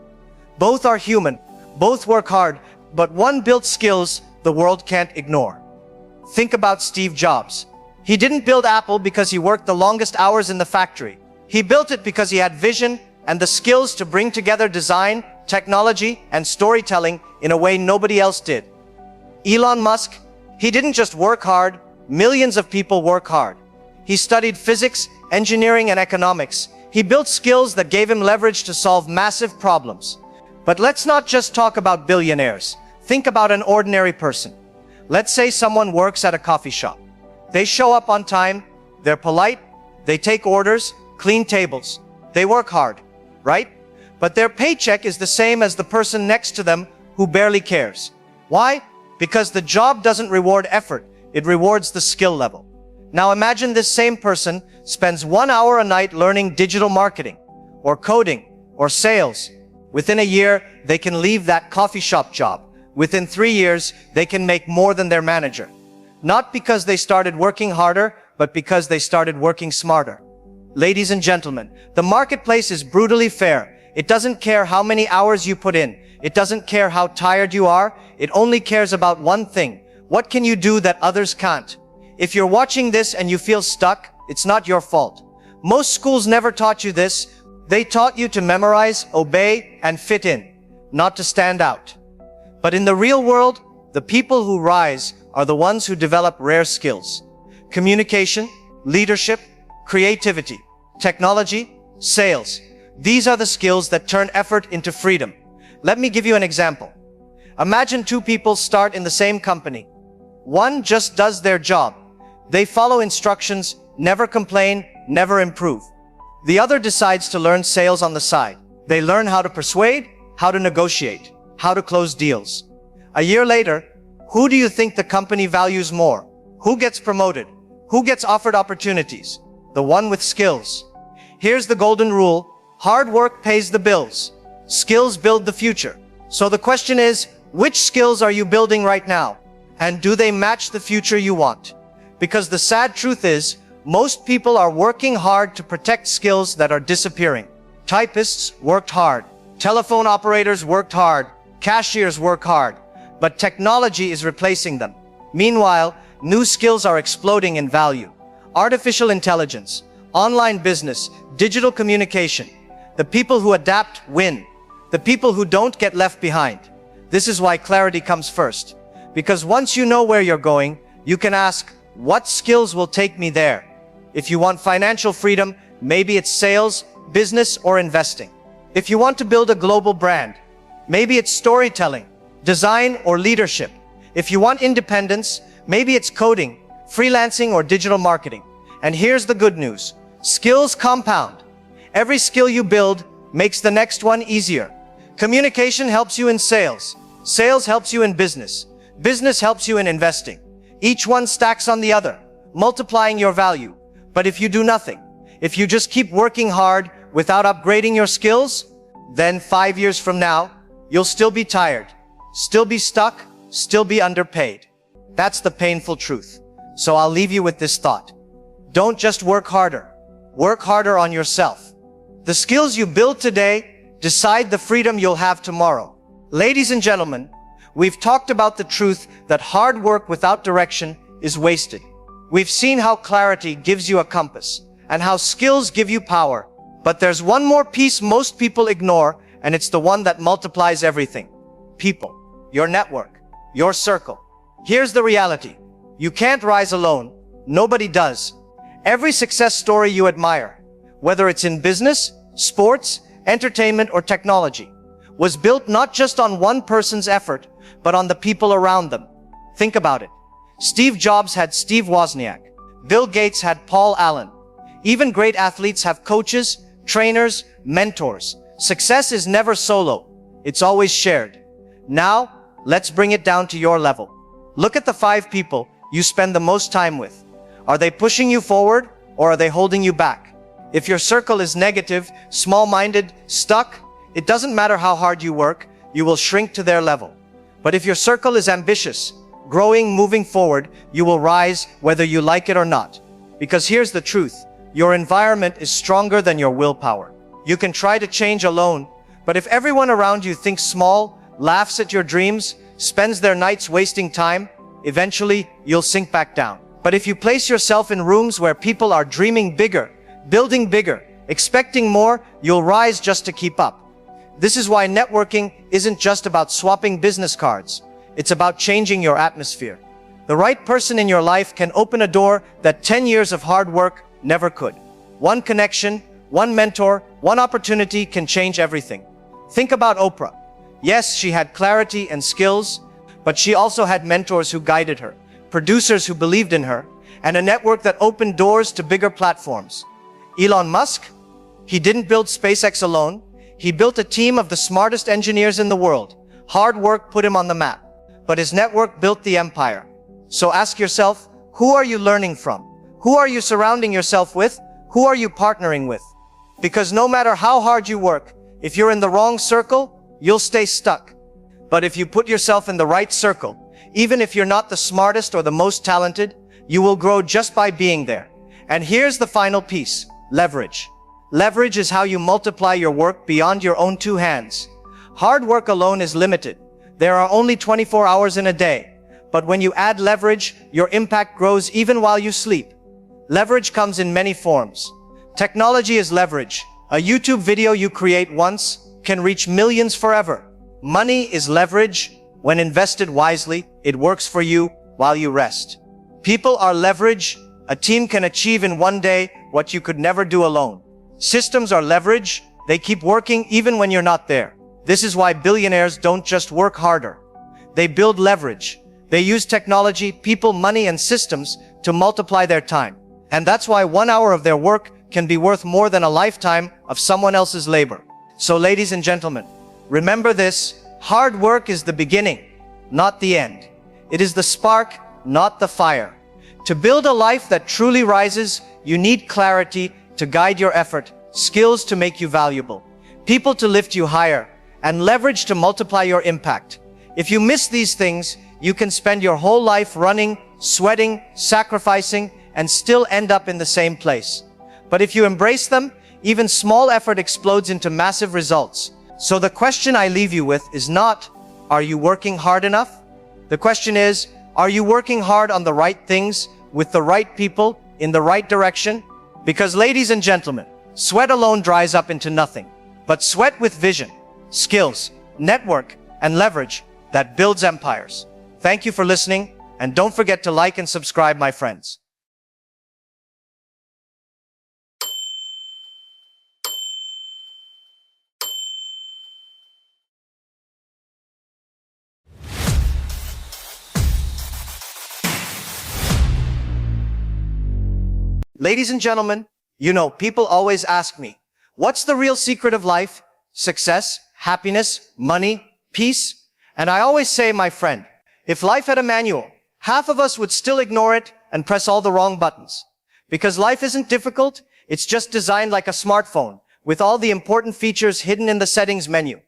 Both are human, both work hard, but one built skills the world can't ignore. Think about Steve Jobs. He didn't build Apple because he worked the longest hours in the factory. He built it because he had vision and the skills to bring together design, technology, and storytelling in a way nobody else did. Elon Musk, he didn't just work hard, millions of people work hard. He studied physics, engineering, and economics. He built skills that gave him leverage to solve massive problems. But let's not just talk about billionaires. Think about an ordinary person. Let's say someone works at a coffee shop. They show up on time, they're polite, they take orders, clean tables. They work hard, right? But their paycheck is the same as the person next to them who barely cares. Why? Because the job doesn't reward effort, it rewards the skill level. Now imagine this same person spends 1 hour a night learning digital marketing, or coding, or sales. Within a year, they can leave that coffee shop job. Within 3 years, they can make more than their manager. Not because they started working harder, but because they started working smarter. Ladies and gentlemen, the marketplace is brutally fair. It doesn't care how many hours you put in. It doesn't care how tired you are. It only cares about one thing. What can you do that others can't? If you're watching this and you feel stuck, it's not your fault. Most schools never taught you this. They taught you to memorize, obey, and fit in, not to stand out. But in the real world, the people who rise are the ones who develop rare skills. Communication, leadership, creativity, technology, sales. These are the skills that turn effort into freedom. Let me give you an example. Imagine two people start in the same company. One just does their job. They follow instructions, never complain, never improve. The other decides to learn sales on the side. They learn how to persuade, how to negotiate, how to close deals. A year later, who do you think the company values more? Who gets promoted? Who gets offered opportunities? The one with skills. Here's the golden rule. Hard work pays the bills. Skills build the future. So the question is, which skills are you building right now? And do they match the future you want? Because the sad truth is, most people are working hard to protect skills that are disappearing. Typists worked hard. Telephone operators worked hard. Cashiers work hard. But technology is replacing them. Meanwhile, new skills are exploding in value. Artificial intelligence, online business, digital communication. The people who adapt win. The people who don't get left behind. This is why clarity comes first. Because once you know where you're going, you can ask, what skills will take me there? If you want financial freedom, maybe it's sales, business, or investing. If you want to build a global brand, maybe it's storytelling, design, or leadership. If you want independence, maybe it's coding, freelancing, or digital marketing. And here's the good news. Skills compound. Every skill you build makes the next one easier. Communication helps you in sales. Sales helps you in business. Business helps you in investing. Each one stacks on the other, multiplying your value. But if you do nothing, if you just keep working hard without upgrading your skills, then 5 years from now, you'll still be tired, still be stuck, still be underpaid. That's the painful truth. So I'll leave you with this thought. Don't just work harder. Work harder on yourself. The skills you build today decide the freedom you'll have tomorrow. Ladies and gentlemen, we've talked about the truth that hard work without direction is wasted. We've seen how clarity gives you a compass and how skills give you power. But there's one more piece most people ignore, and it's the one that multiplies everything. People, your network, your circle. Here's the reality. You can't rise alone. Nobody does. Every success story you admire, whether it's in business, sports, entertainment, or technology, was built not just on one person's effort, but on the people around them. Think about it. Steve Jobs had Steve Wozniak. Bill Gates had Paul Allen. Even great athletes have coaches, trainers, mentors. Success is never solo. It's always shared. Now, let's bring it down to your level. Look at the 5 people you spend the most time with. Are they pushing you forward, or are they holding you back? If your circle is negative, small-minded, stuck, it doesn't matter how hard you work, you will shrink to their level. But if your circle is ambitious, growing, moving forward, you will rise whether you like it or not. Because here's the truth. Your environment is stronger than your willpower. You can try to change alone, but if everyone around you thinks small, laughs at your dreams, spends their nights wasting time, eventually you'll sink back down. But if you place yourself in rooms where people are dreaming bigger, building bigger, expecting more, you'll rise just to keep up. This is why networking isn't just about swapping business cards. It's about changing your atmosphere. The right person in your life can open a door that 10 years of hard work never could. One connection, one mentor, one opportunity can change everything. Think about Oprah. Yes, she had clarity and skills, but she also had mentors who guided her, producers who believed in her, and a network that opened doors to bigger platforms. Elon Musk? He didn't build SpaceX alone. He built a team of the smartest engineers in the world. Hard work put him on the map, but his network built the empire. So ask yourself, who are you learning from? Who are you surrounding yourself with? Who are you partnering with? Because no matter how hard you work, if you're in the wrong circle, you'll stay stuck. But if you put yourself in the right circle, even if you're not the smartest or the most talented, you will grow just by being there. And here's the final piece, leverage. Leverage is how you multiply your work beyond your own 2 hands. Hard work alone is limited. There are only 24 hours in a day. But when you add leverage, your impact grows even while you sleep. Leverage comes in many forms. Technology is leverage. A YouTube video you create once can reach millions forever. Money is leverage. When invested wisely, it works for you while you rest. People are leverage. A team can achieve in one day what you could never do alone. Systems are leverage. They keep working even when you're not there. This is why billionaires don't just work harder. They build leverage. They use technology, people, money, and systems to multiply their time. And that's why 1 hour of their work can be worth more than a lifetime of someone else's labor. So ladies and gentlemen, remember this: hard work is the beginning, not the end. It is the spark, not the fire. To build a life that truly rises, you need clarity to guide your effort, skills to make you valuable, people to lift you higher, and leverage to multiply your impact. If you miss these things, you can spend your whole life running, sweating, sacrificing, and still end up in the same place. But if you embrace them, even small effort explodes into massive results. So the question I leave you with is not, are you working hard enough? The question is, are you working hard on the right things, with the right people, in the right direction? Because ladies and gentlemen, sweat alone dries up into nothing. But sweat with vision, skills, network, and leverage that builds empires. Thank you for listening, and don't forget to like and subscribe, my friends. Ladies and gentlemen, people always ask me, what's the real secret of life? Success, happiness, money, peace? And I always say, my friend, if life had a manual, half of us would still ignore it and press all the wrong buttons. Because life isn't difficult, it's just designed like a smartphone, with all the important features hidden in the settings menu.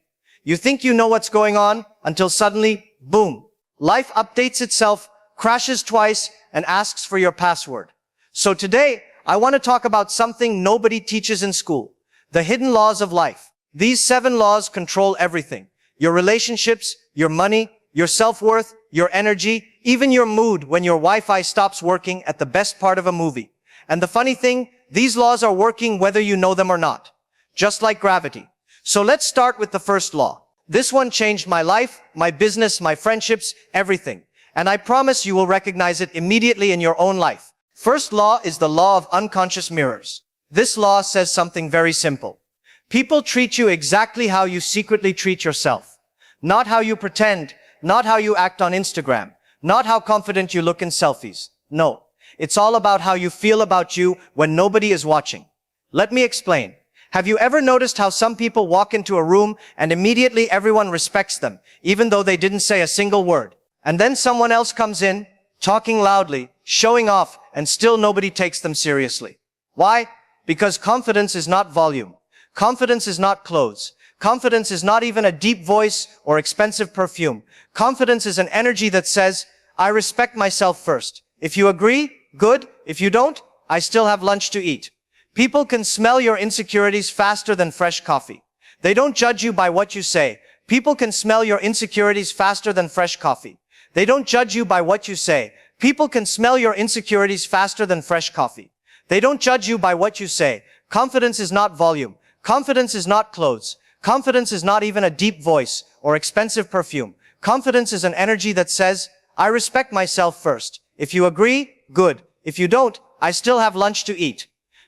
You think you know what's going on until suddenly, boom, life updates itself, crashes twice, and asks for your password. So today, I want to talk about something nobody teaches in school: the hidden laws of life. These 7 laws control everything: your relationships, your money, your self-worth, your energy, even your mood when your Wi-Fi stops working at the best part of a movie. And the funny thing, these laws are working whether you know them or not. just like gravity. So let's start with the first law. This one changed my life, my business, my friendships, everything. And I promise you will recognize it immediately in your own life. First law is the law of unconscious mirrors. This law says something very simple. People treat you exactly how you secretly treat yourself. Not how you pretend, not how you act on Instagram, not how confident you look in selfies. No, it's all about how you feel about you when nobody is watching. Let me explain. Have you ever noticed how some people walk into a room and immediately everyone respects them, even though they didn't say a single word? And then someone else comes in, talking loudly, showing off, and still nobody takes them seriously. Why? Because confidence is not volume. Confidence is not clothes. Confidence is not even a deep voice or expensive perfume. Confidence is an energy that says, I respect myself first. If you agree, good. If you don't, I still have lunch to eat. People can smell your insecurities faster than fresh coffee. They don't judge you by what you say. People can smell your insecurities faster than fresh coffee. They don't judge you by what you say. People can smell your insecurities faster than fresh coffee. They don't judge you by what you say. Confidence is not volume. Confidence is not clothes. Confidence is not even a deep voice or expensive perfume. Confidence is an energy that says, I respect myself first. If you agree, good. If you don't, I still have lunch to eat.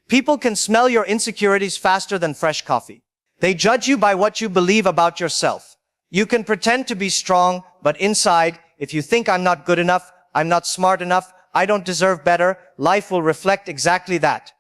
People can smell your insecurities faster than fresh coffee. They judge you by what you believe about yourself. You can pretend to be strong, but inside, if you think I'm not good enough, I'm not smart enough, I don't deserve better, life will reflect exactly that.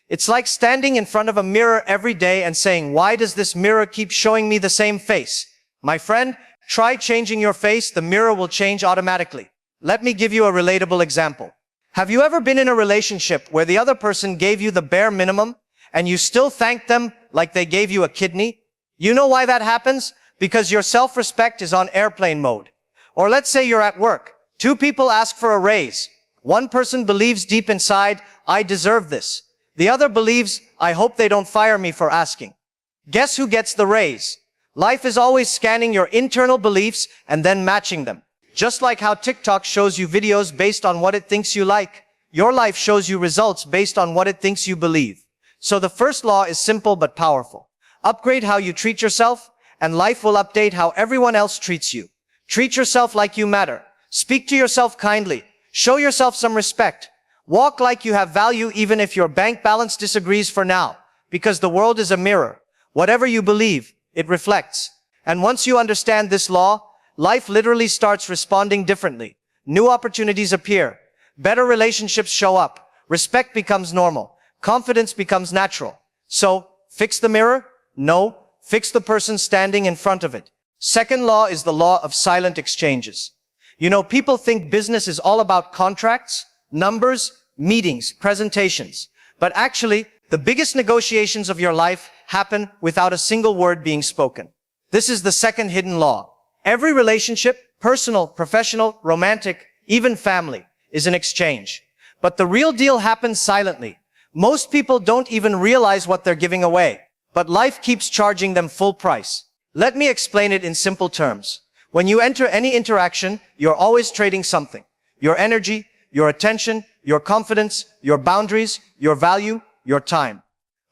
It's like standing in front of a mirror every day and saying, why does this mirror keep showing me the same face? My friend, try changing your face, the mirror will change automatically. Let me give you a relatable example. Have you ever been in a relationship where the other person gave you the bare minimum and you still thanked them like they gave you a kidney? You know why that happens? Because your self-respect is on airplane mode. Or let's say you're at work. Two people ask for a raise. One person believes deep inside, I deserve this. The other believes, I hope they don't fire me for asking. Guess who gets the raise? Life is always scanning your internal beliefs and then matching them. Just like how TikTok shows you videos based on what it thinks you like, your life shows you results based on what it thinks you believe. So the first law is simple but powerful. Upgrade how you treat yourself, and life will update how everyone else treats you. Treat yourself like you matter. Speak to yourself kindly. Show yourself some respect. Walk like you have value even if your bank balance disagrees for now. Because the world is a mirror. Whatever you believe, it reflects. And once you understand this law, life literally starts responding differently. New opportunities appear. Better relationships show up. Respect becomes normal. Confidence becomes natural. So, fix the mirror? No. Fix the person standing in front of it. Second law is the law of silent exchanges. You know, people think business is all about contracts, numbers, meetings, presentations. But actually, the biggest negotiations of your life happen without a single word being spoken. This is the second hidden law. Every relationship, personal, professional, romantic, even family, is an exchange. But the real deal happens silently. Most people don't even realize what they're giving away. But life keeps charging them full price. Let me explain it in simple terms. When you enter any interaction, you're always trading something. Your energy, your attention, your confidence, your boundaries, your value, your time.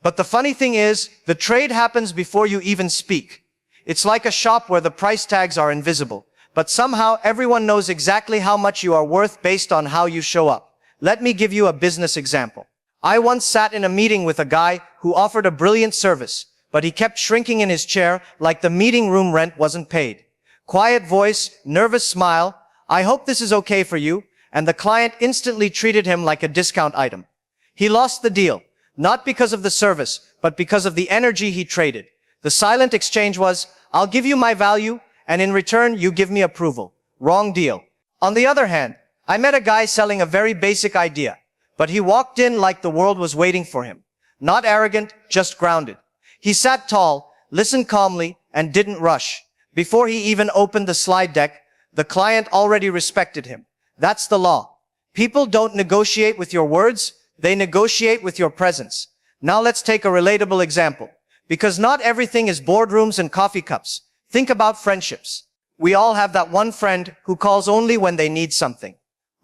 But the funny thing is, the trade happens before you even speak. It's like a shop where the price tags are invisible. But somehow everyone knows exactly how much you are worth based on how you show up. Let me give you a business example. I once sat in a meeting with a guy who offered a brilliant service, but he kept shrinking in his chair like the meeting room rent wasn't paid. Quiet voice, nervous smile, I hope this is okay for you, and the client instantly treated him like a discount item. He lost the deal, not because of the service, but because of the energy he traded. The silent exchange was, I'll give you my value, and in return, you give me approval. Wrong deal. On the other hand, I met a guy selling a very basic idea, but he walked in like the world was waiting for him. Not arrogant, just grounded. He sat tall, listened calmly, and didn't rush. Before he even opened the slide deck, the client already respected him. That's the law. People don't negotiate with your words, they negotiate with your presence. Now let's take a relatable example. Because not everything is boardrooms and coffee cups. Think about friendships. We all have that one friend who calls only when they need something.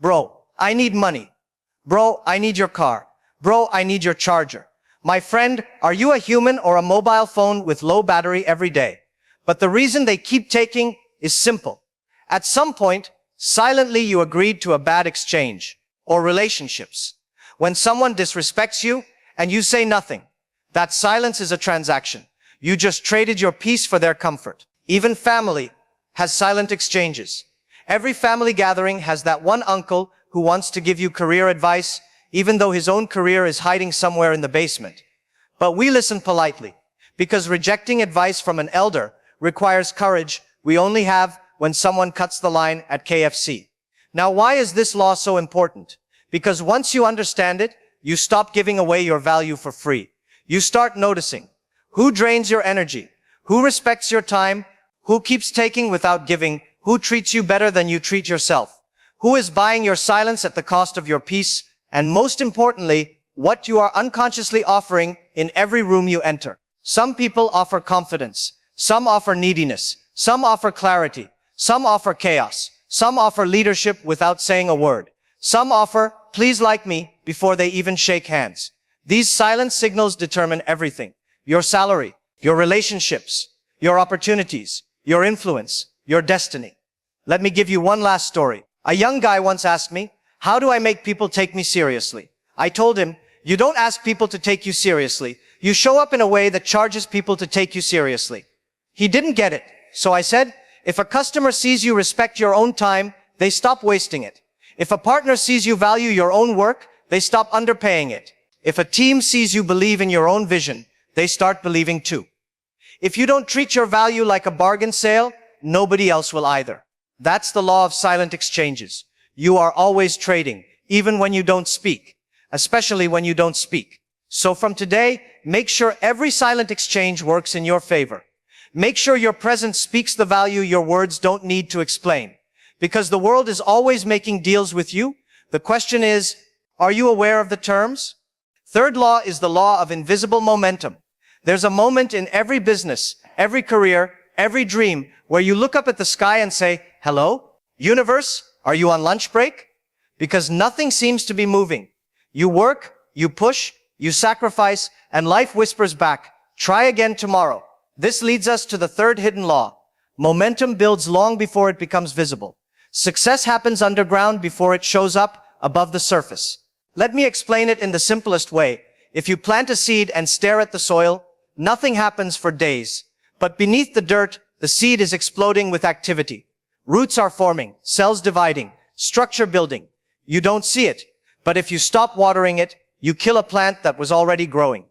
Bro, I need money. Bro, I need your car. Bro, I need your charger. My friend, are you a human or a mobile phone with low battery every day? But the reason they keep taking is simple. At some point, silently you agreed to a bad exchange or relationships. When someone disrespects you and you say nothing, that silence is a transaction. You just traded your peace for their comfort. Even family has silent exchanges. Every family gathering has that one uncle who wants to give you career advice, even though his own career is hiding somewhere in the basement. But we listen politely, because rejecting advice from an elder requires courage we only have when someone cuts the line at KFC. Now, why is this law so important? Because once you understand it, you stop giving away your value for free. You start noticing who drains your energy, who respects your time, who keeps taking without giving, who treats you better than you treat yourself, who is buying your silence at the cost of your peace, and most importantly, what you are unconsciously offering in every room you enter. Some people offer confidence, some offer neediness, some offer clarity, some offer chaos, some offer leadership without saying a word. Some offer, please like me, before they even shake hands. These silent signals determine everything. Your salary, your relationships, your opportunities, your influence, your destiny. Let me give you one last story. A young guy once asked me, how do I make people take me seriously? I told him, you don't ask people to take you seriously. You show up in a way that charges people to take you seriously. He didn't get it. So I said, if a customer sees you respect your own time, they stop wasting it. If a partner sees you value your own work, they stop underpaying it. If a team sees you believe in your own vision, they start believing too. If you don't treat your value like a bargain sale, nobody else will either. That's the law of silent exchanges. You are always trading, even when you don't speak, especially when you don't speak. So from today, make sure every silent exchange works in your favor. Make sure your presence speaks the value your words don't need to explain. Because the world is always making deals with you. The question is, are you aware of the terms? Third law is the law of invisible momentum. There's a moment in every business, every career, every dream where you look up at the sky and say, hello, universe, are you on lunch break? Because nothing seems to be moving. You work, you push, you sacrifice, and life whispers back, try again tomorrow. This leads us to the third hidden law. Momentum builds long before it becomes visible. Success happens underground before it shows up above the surface. Let me explain it in the simplest way. If you plant a seed and stare at the soil, nothing happens for days. But beneath the dirt, the seed is exploding with activity. Roots are forming, cells dividing, structure building. You don't see it, but if you stop watering it, you kill a plant that was already growing.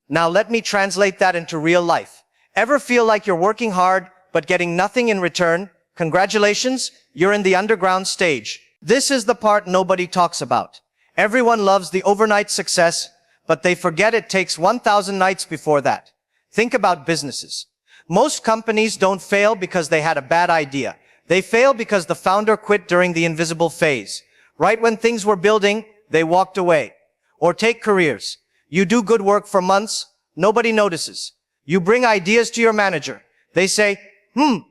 Now let me translate that into real life. Ever feel like you're working hard, but getting nothing in return? Congratulations, you're in the underground stage. This is the part nobody talks about. Everyone loves the overnight success, but they forget it takes 1,000 nights before that. Think about businesses. Most companies don't fail because they had a bad idea. They fail because the founder quit during the invisible phase. Right when things were building, they walked away. Or take careers. You do good work for months, nobody notices. You bring ideas to your manager. They say,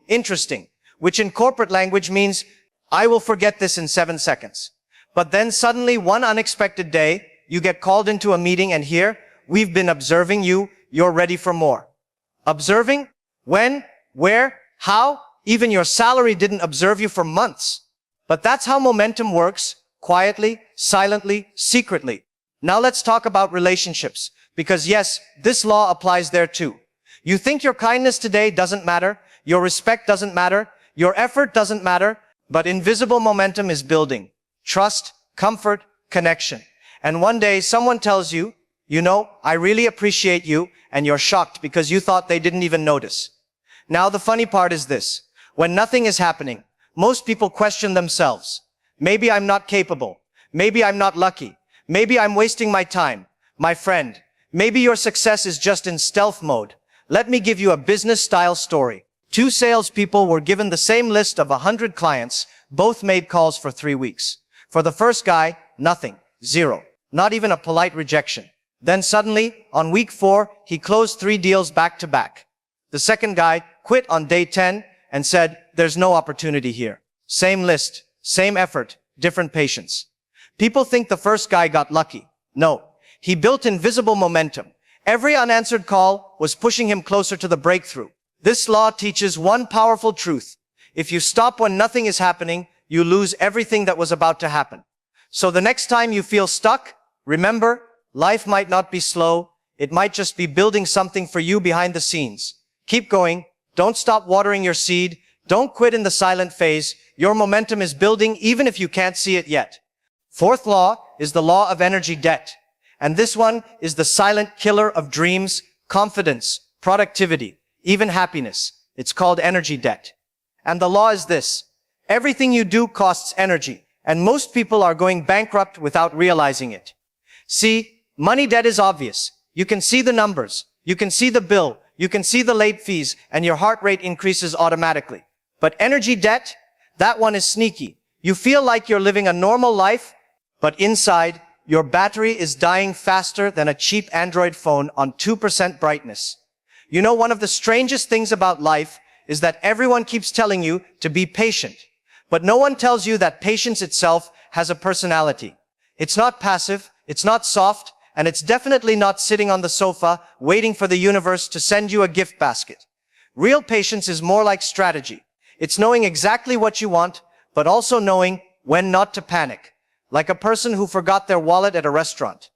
interesting, which in corporate language means, I will forget this in 7 seconds. But then suddenly one unexpected day, you get called into a meeting and here, we've been observing you, you're ready for more. Observing? When? Where? How? Even your salary didn't observe you for months. But that's how momentum works, quietly, silently, secretly. Now let's talk about relationships, because yes, this law applies there too. You think your kindness today doesn't matter, your respect doesn't matter, your effort doesn't matter, but invisible momentum is building. Trust, comfort, connection. And one day someone tells you, you know, I really appreciate you, and you're shocked because you thought they didn't even notice. Now the funny part is this. When nothing is happening, most people question themselves. Maybe I'm not capable. Maybe I'm not lucky. Maybe I'm wasting my time. My friend, maybe your success is just in stealth mode. Let me give you a business-style story. 2 salespeople were given the same list of 100 clients. Both made calls for 3 weeks. For the first guy, nothing. 0. Not even a polite rejection. Then suddenly, on week 4, he closed 3 deals back to back. The second guy quit on day 10 and said, there's no opportunity here. Same list, same effort, different patience. People think the first guy got lucky. No, he built invisible momentum. Every unanswered call was pushing him closer to the breakthrough. This law teaches one powerful truth. If you stop when nothing is happening, you lose everything that was about to happen. So the next time you feel stuck, remember, life might not be slow. It might just be building something for you behind the scenes. Keep going. Don't stop watering your seed. Don't quit in the silent phase. Your momentum is building even if you can't see it yet. Fourth law is the law of energy debt. And this one is the silent killer of dreams, confidence, productivity, even happiness. It's called energy debt. And the law is this. Everything you do costs energy, and most people are going bankrupt without realizing it. See, money debt is obvious. You can see the numbers. You can see the bill. You can see the late fees, and your heart rate increases automatically. But energy debt, that one is sneaky. You feel like you're living a normal life, but inside, your battery is dying faster than a cheap Android phone on 2% brightness. You know, one of the strangest things about life is that everyone keeps telling you to be patient. But no one tells you that patience itself has a personality. It's not passive, it's not soft, and it's definitely not sitting on the sofa waiting for the universe to send you a gift basket. Real patience is more like strategy. It's knowing exactly what you want, but also knowing when not to panic. Like a person who forgot their wallet at a restaurant.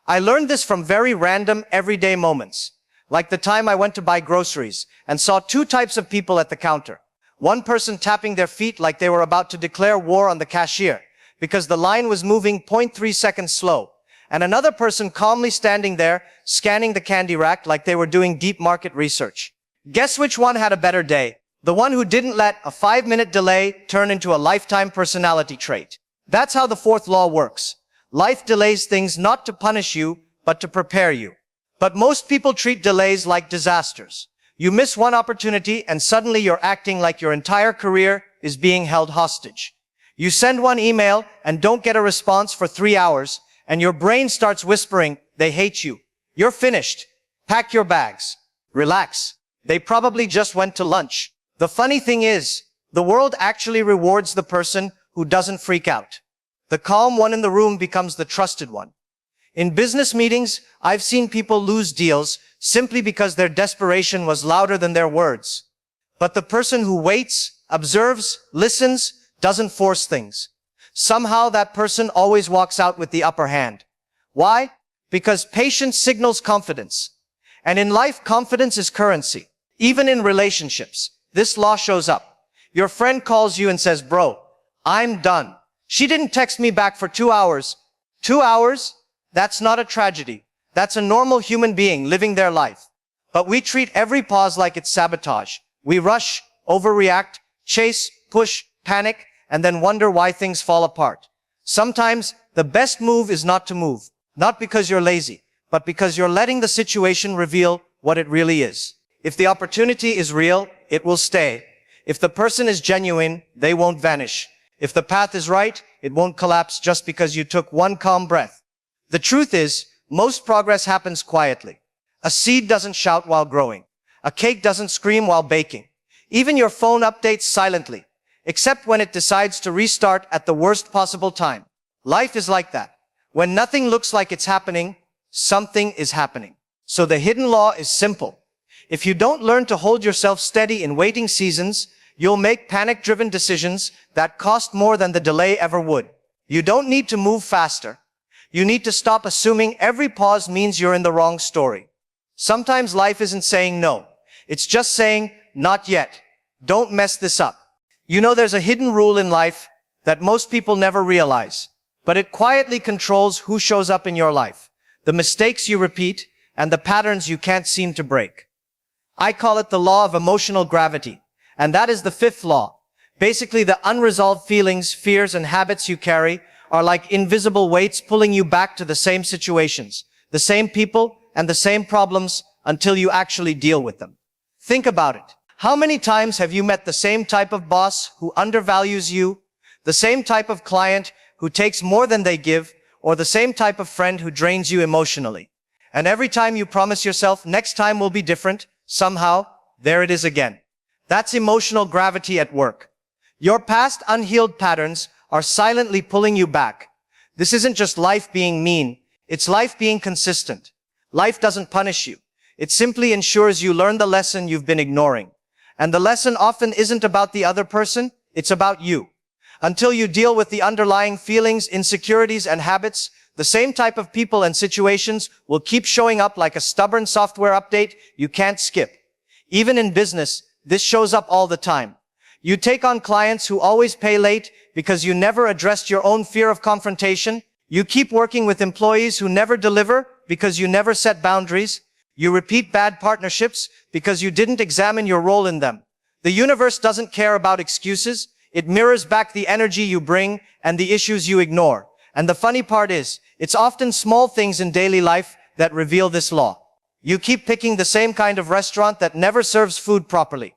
I learned this from very random, everyday moments. Like the time I went to buy groceries and saw two types of people at the counter. One person tapping their feet like they were about to declare war on the cashier because the line was moving 0.3 seconds slow. And another person calmly standing there, scanning the candy rack like they were doing deep market research. Guess which one had a better day? The one who didn't let a 5-minute delay turn into a lifetime personality trait. That's how the fourth law works. Life delays things not to punish you, but to prepare you. But most people treat delays like disasters. You miss one opportunity and suddenly you're acting like your entire career is being held hostage. You send one email and don't get a response for 3 hours, and your brain starts whispering, they hate you. You're finished. Pack your bags. Relax. They probably just went to lunch. The funny thing is, the world actually rewards the person who doesn't freak out. The calm one in the room becomes the trusted one. In business meetings, I've seen people lose deals simply because their desperation was louder than their words. But the person who waits, observes, listens, doesn't force things. Somehow that person always walks out with the upper hand. Why? Because patience signals confidence. And in life, confidence is currency. Even in relationships, this law shows up. Your friend calls you and says, bro, I'm done. She didn't text me back for 2 hours. 2 hours? That's not a tragedy. That's a normal human being living their life. But we treat every pause like it's sabotage. We rush, overreact, chase, push, panic, and then wonder why things fall apart. Sometimes the best move is not to move. Not because you're lazy, but because you're letting the situation reveal what it really is. If the opportunity is real, it will stay. If the person is genuine, they won't vanish. If the path is right, it won't collapse just because you took one calm breath. The truth is, most progress happens quietly. A seed doesn't shout while growing. A cake doesn't scream while baking. Even your phone updates silently, except when it decides to restart at the worst possible time. Life is like that. When nothing looks like it's happening, something is happening. So the hidden law is simple. If you don't learn to hold yourself steady in waiting seasons, you'll make panic-driven decisions that cost more than the delay ever would. You don't need to move faster. You need to stop assuming every pause means you're in the wrong story. Sometimes life isn't saying no. It's just saying, not yet. Don't mess this up. You know, there's a hidden rule in life that most people never realize, but it quietly controls who shows up in your life, the mistakes you repeat, and the patterns you can't seem to break. I call it the law of emotional gravity. And that is the fifth law. Basically, the unresolved feelings, fears, and habits you carry are like invisible weights pulling you back to the same situations, the same people, and the same problems until you actually deal with them. Think about it. How many times have you met the same type of boss who undervalues you, the same type of client who takes more than they give, or the same type of friend who drains you emotionally? And every time you promise yourself next time will be different, somehow, there it is again. That's emotional gravity at work. Your past unhealed patterns are silently pulling you back. This isn't just life being mean, it's life being consistent. Life doesn't punish you. It simply ensures you learn the lesson you've been ignoring. And the lesson often isn't about the other person, it's about you. Until you deal with the underlying feelings, insecurities, and habits, the same type of people and situations will keep showing up like a stubborn software update you can't skip. Even in business, this shows up all the time. You take on clients who always pay late because you never addressed your own fear of confrontation. You keep working with employees who never deliver because you never set boundaries. You repeat bad partnerships because you didn't examine your role in them. The universe doesn't care about excuses. It mirrors back the energy you bring and the issues you ignore. And the funny part is, it's often small things in daily life that reveal this law. You keep picking the same kind of restaurant that never serves food properly.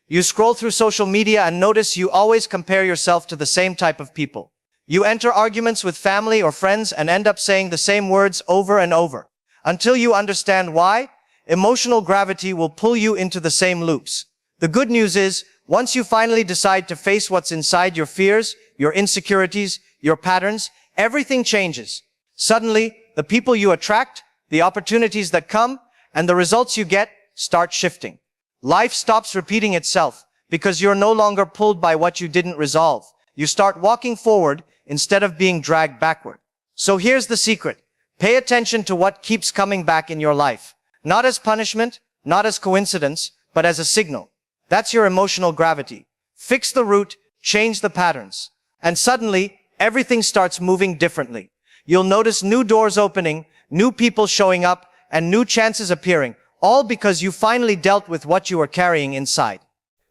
You scroll through social media and notice you always compare yourself to the same type of people. You enter arguments with family or friends and end up saying the same words over and over. Until you understand why, emotional gravity will pull you into the same loops. The good news is, once you finally decide to face what's inside your fears, your insecurities, your patterns, everything changes. Suddenly, the people you attract, the opportunities that come, and the results you get start shifting. Life stops repeating itself because you're no longer pulled by what you didn't resolve. You start walking forward instead of being dragged backward. So here's the secret. Pay attention to what keeps coming back in your life. Not as punishment, not as coincidence, but as a signal. That's your emotional gravity. Fix the root, change the patterns. And suddenly, everything starts moving differently. You'll notice new doors opening, new people showing up, and new chances appearing, all because you finally dealt with what you were carrying inside.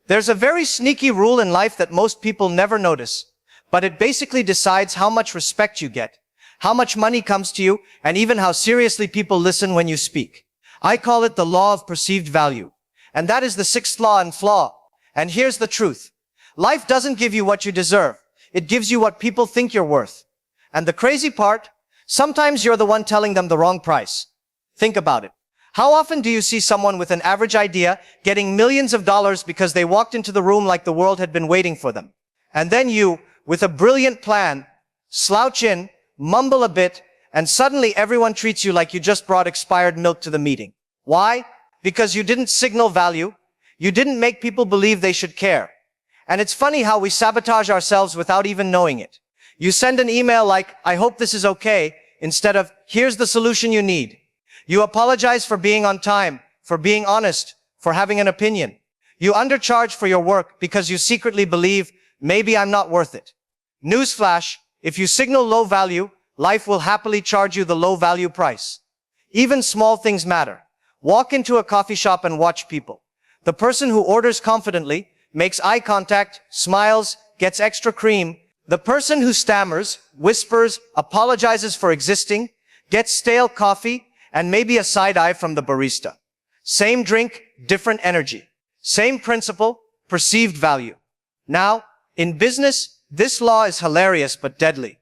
There's a very sneaky rule in life that most people never notice, but it basically decides how much respect you get, how much money comes to you, and even how seriously people listen when you speak. I call it the law of perceived value. And that is the sixth law and flaw. And here's the truth. Life doesn't give you what you deserve. It gives you what people think you're worth. And the crazy part, sometimes you're the one telling them the wrong price. Think about it. How often do you see someone with an average idea getting millions of dollars because they walked into the room like the world had been waiting for them? And then you, with a brilliant plan, slouch in, mumble a bit, and suddenly everyone treats you like you just brought expired milk to the meeting. Why? Because you didn't signal value. You didn't make people believe they should care. And it's funny how we sabotage ourselves without even knowing it. You send an email like, "I hope this is okay," instead of, "Here's the solution you need." You apologize for being on time, for being honest, for having an opinion. You undercharge for your work because you secretly believe, maybe I'm not worth it. Newsflash, if you signal low value, life will happily charge you the low value price. Even small things matter. Walk into a coffee shop and watch people. The person who orders confidently, makes eye contact, smiles, gets extra cream. The person who stammers, whispers, apologizes for existing, gets stale coffee, and maybe a side eye from the barista. Same drink, different energy. Same principle, perceived value. Now, in business, this law is hilarious but deadly.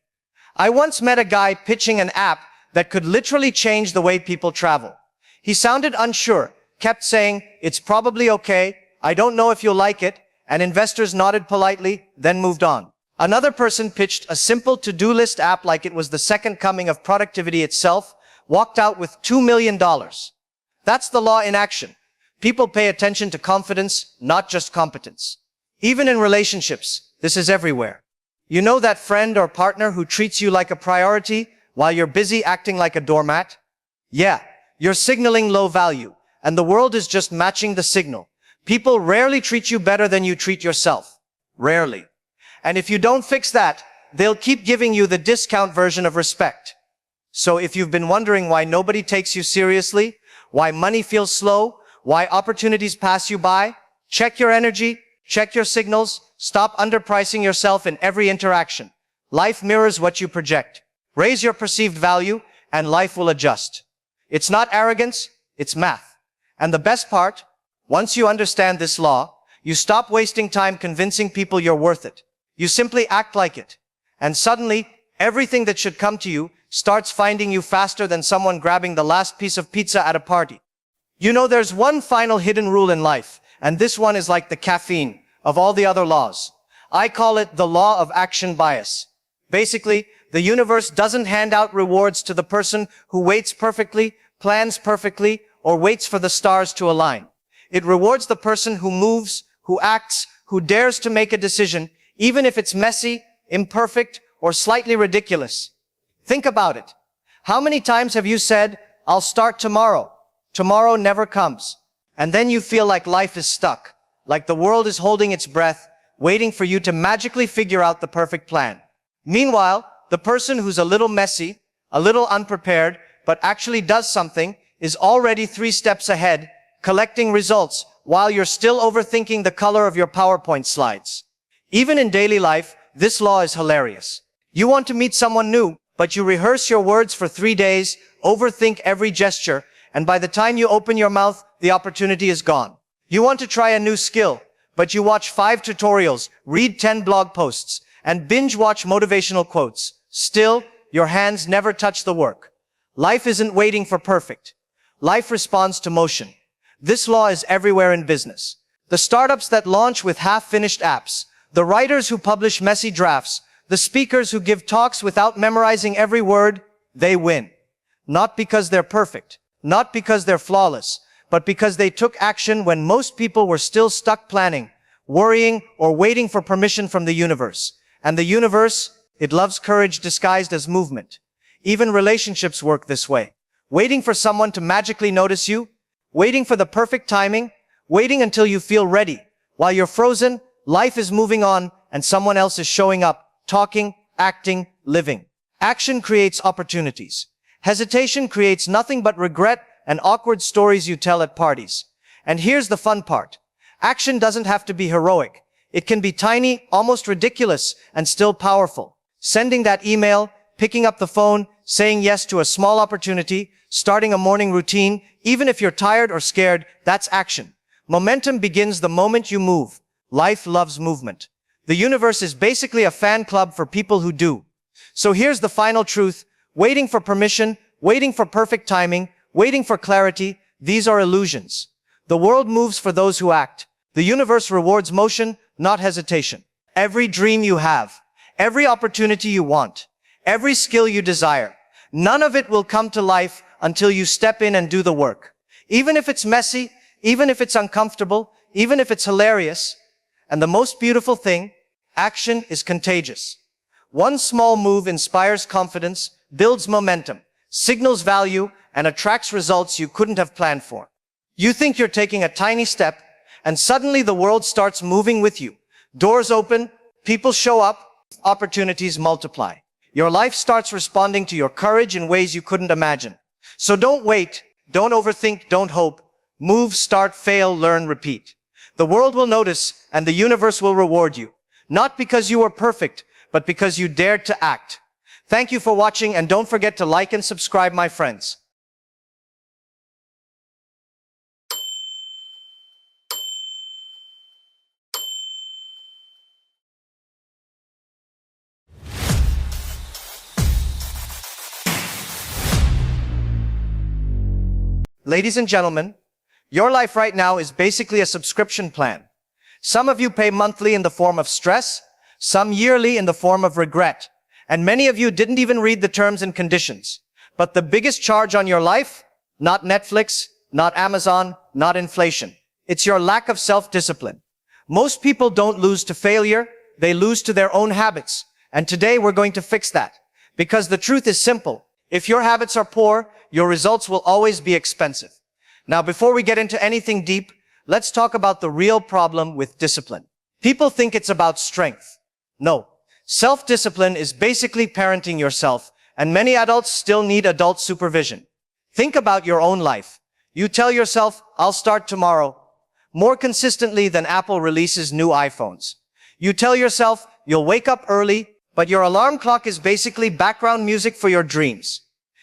I once met a guy pitching an app that could literally change the way people travel. He sounded unsure, kept saying, "It's probably okay, I don't know if you'll like it," and investors nodded politely, then moved on. Another person pitched a simple to-do list app like it was the second coming of productivity itself, walked out with $2 million. That's the law in action. People pay attention to confidence, not just competence. Even in relationships, this is everywhere. You know that friend or partner who treats you like a priority while you're busy acting like a doormat? Yeah, you're signaling low value, and the world is just matching the signal. People rarely treat you better than you treat yourself. Rarely. And if you don't fix that, they'll keep giving you the discount version of respect. So if you've been wondering why nobody takes you seriously, why money feels slow, why opportunities pass you by, check your energy, check your signals, stop underpricing yourself in every interaction. Life mirrors what you project. Raise your perceived value, and life will adjust. It's not arrogance, it's math. And the best part, once you understand this law, you stop wasting time convincing people you're worth it. You simply act like it. And suddenly, everything that should come to you starts finding you faster than someone grabbing the last piece of pizza at a party. You know, there's one final hidden rule in life, and this one is like the caffeine of all the other laws. I call it the law of action bias. Basically, the universe doesn't hand out rewards to the person who waits perfectly, plans perfectly, or waits for the stars to align. It rewards the person who moves, who acts, who dares to make a decision, even if it's messy, imperfect, or slightly ridiculous. Think about it. How many times have you said, "I'll start tomorrow"? Tomorrow never comes. And then you feel like life is stuck, like the world is holding its breath, waiting for you to magically figure out the perfect plan. Meanwhile, the person who's a little messy, a little unprepared, but actually does something, is already 3 steps ahead, collecting results, while you're still overthinking the color of your PowerPoint slides. Even in daily life, this law is hilarious. You want to meet someone new, but you rehearse your words for 3 days, overthink every gesture, and by the time you open your mouth, the opportunity is gone. You want to try a new skill, but you watch 5 tutorials, read 10 blog posts, and binge watch motivational quotes. Still, your hands never touch the work. Life isn't waiting for perfect. Life responds to motion. This law is everywhere in business. The startups that launch with half-finished apps, the writers who publish messy drafts, the speakers who give talks without memorizing every word, they win. Not because they're perfect, not because they're flawless, but because they took action when most people were still stuck planning, worrying, or waiting for permission from the universe. And the universe, it loves courage disguised as movement. Even relationships work this way. Waiting for someone to magically notice you, waiting for the perfect timing, waiting until you feel ready. While you're frozen, life is moving on and someone else is showing up, talking, acting, living. Action creates opportunities. Hesitation creates nothing but regret and awkward stories you tell at parties. And here's the fun part. Action doesn't have to be heroic. It can be tiny, almost ridiculous, and still powerful. Sending that email, picking up the phone, saying yes to a small opportunity, starting a morning routine, even if you're tired or scared, that's action. Momentum begins the moment you move. Life loves movement. The universe is basically a fan club for people who do. So here's the final truth. Waiting for permission, waiting for perfect timing, waiting for clarity, these are illusions. The world moves for those who act. The universe rewards motion, not hesitation. Every dream you have, every opportunity you want, every skill you desire, none of it will come to life until you step in and do the work. Even if it's messy, even if it's uncomfortable, even if it's hilarious. And the most beautiful thing, action is contagious. One small move inspires confidence, builds momentum, signals value, and attracts results you couldn't have planned for. You think you're taking a tiny step, and suddenly the world starts moving with you. Doors open, people show up, opportunities multiply. Your life starts responding to your courage in ways you couldn't imagine. So don't wait, don't overthink, don't hope. Move, start, fail, learn, repeat. The world will notice and the universe will reward you. Not because you were perfect, but because you dared to act. Thank you for watching and don't forget to like and subscribe, my friends. Ladies and gentlemen, your life right now is basically a subscription plan. Some of you pay monthly in the form of stress, some yearly in the form of regret, and many of you didn't even read the terms and conditions. But the biggest charge on your life? Not Netflix, not Amazon, not inflation. It's your lack of self-discipline. Most people don't lose to failure, they lose to their own habits. And today we're going to fix that. Because the truth is simple. If your habits are poor, your results will always be expensive. Now, before we get into anything deep, let's talk about the real problem with discipline. People think it's about strength. No. Self-discipline is basically parenting yourself, and many adults still need adult supervision. Think about your own life. You tell yourself, "I'll start tomorrow," more consistently than Apple releases new iPhones. You tell yourself, "You'll wake up early," but your alarm clock is basically background music for your dreams.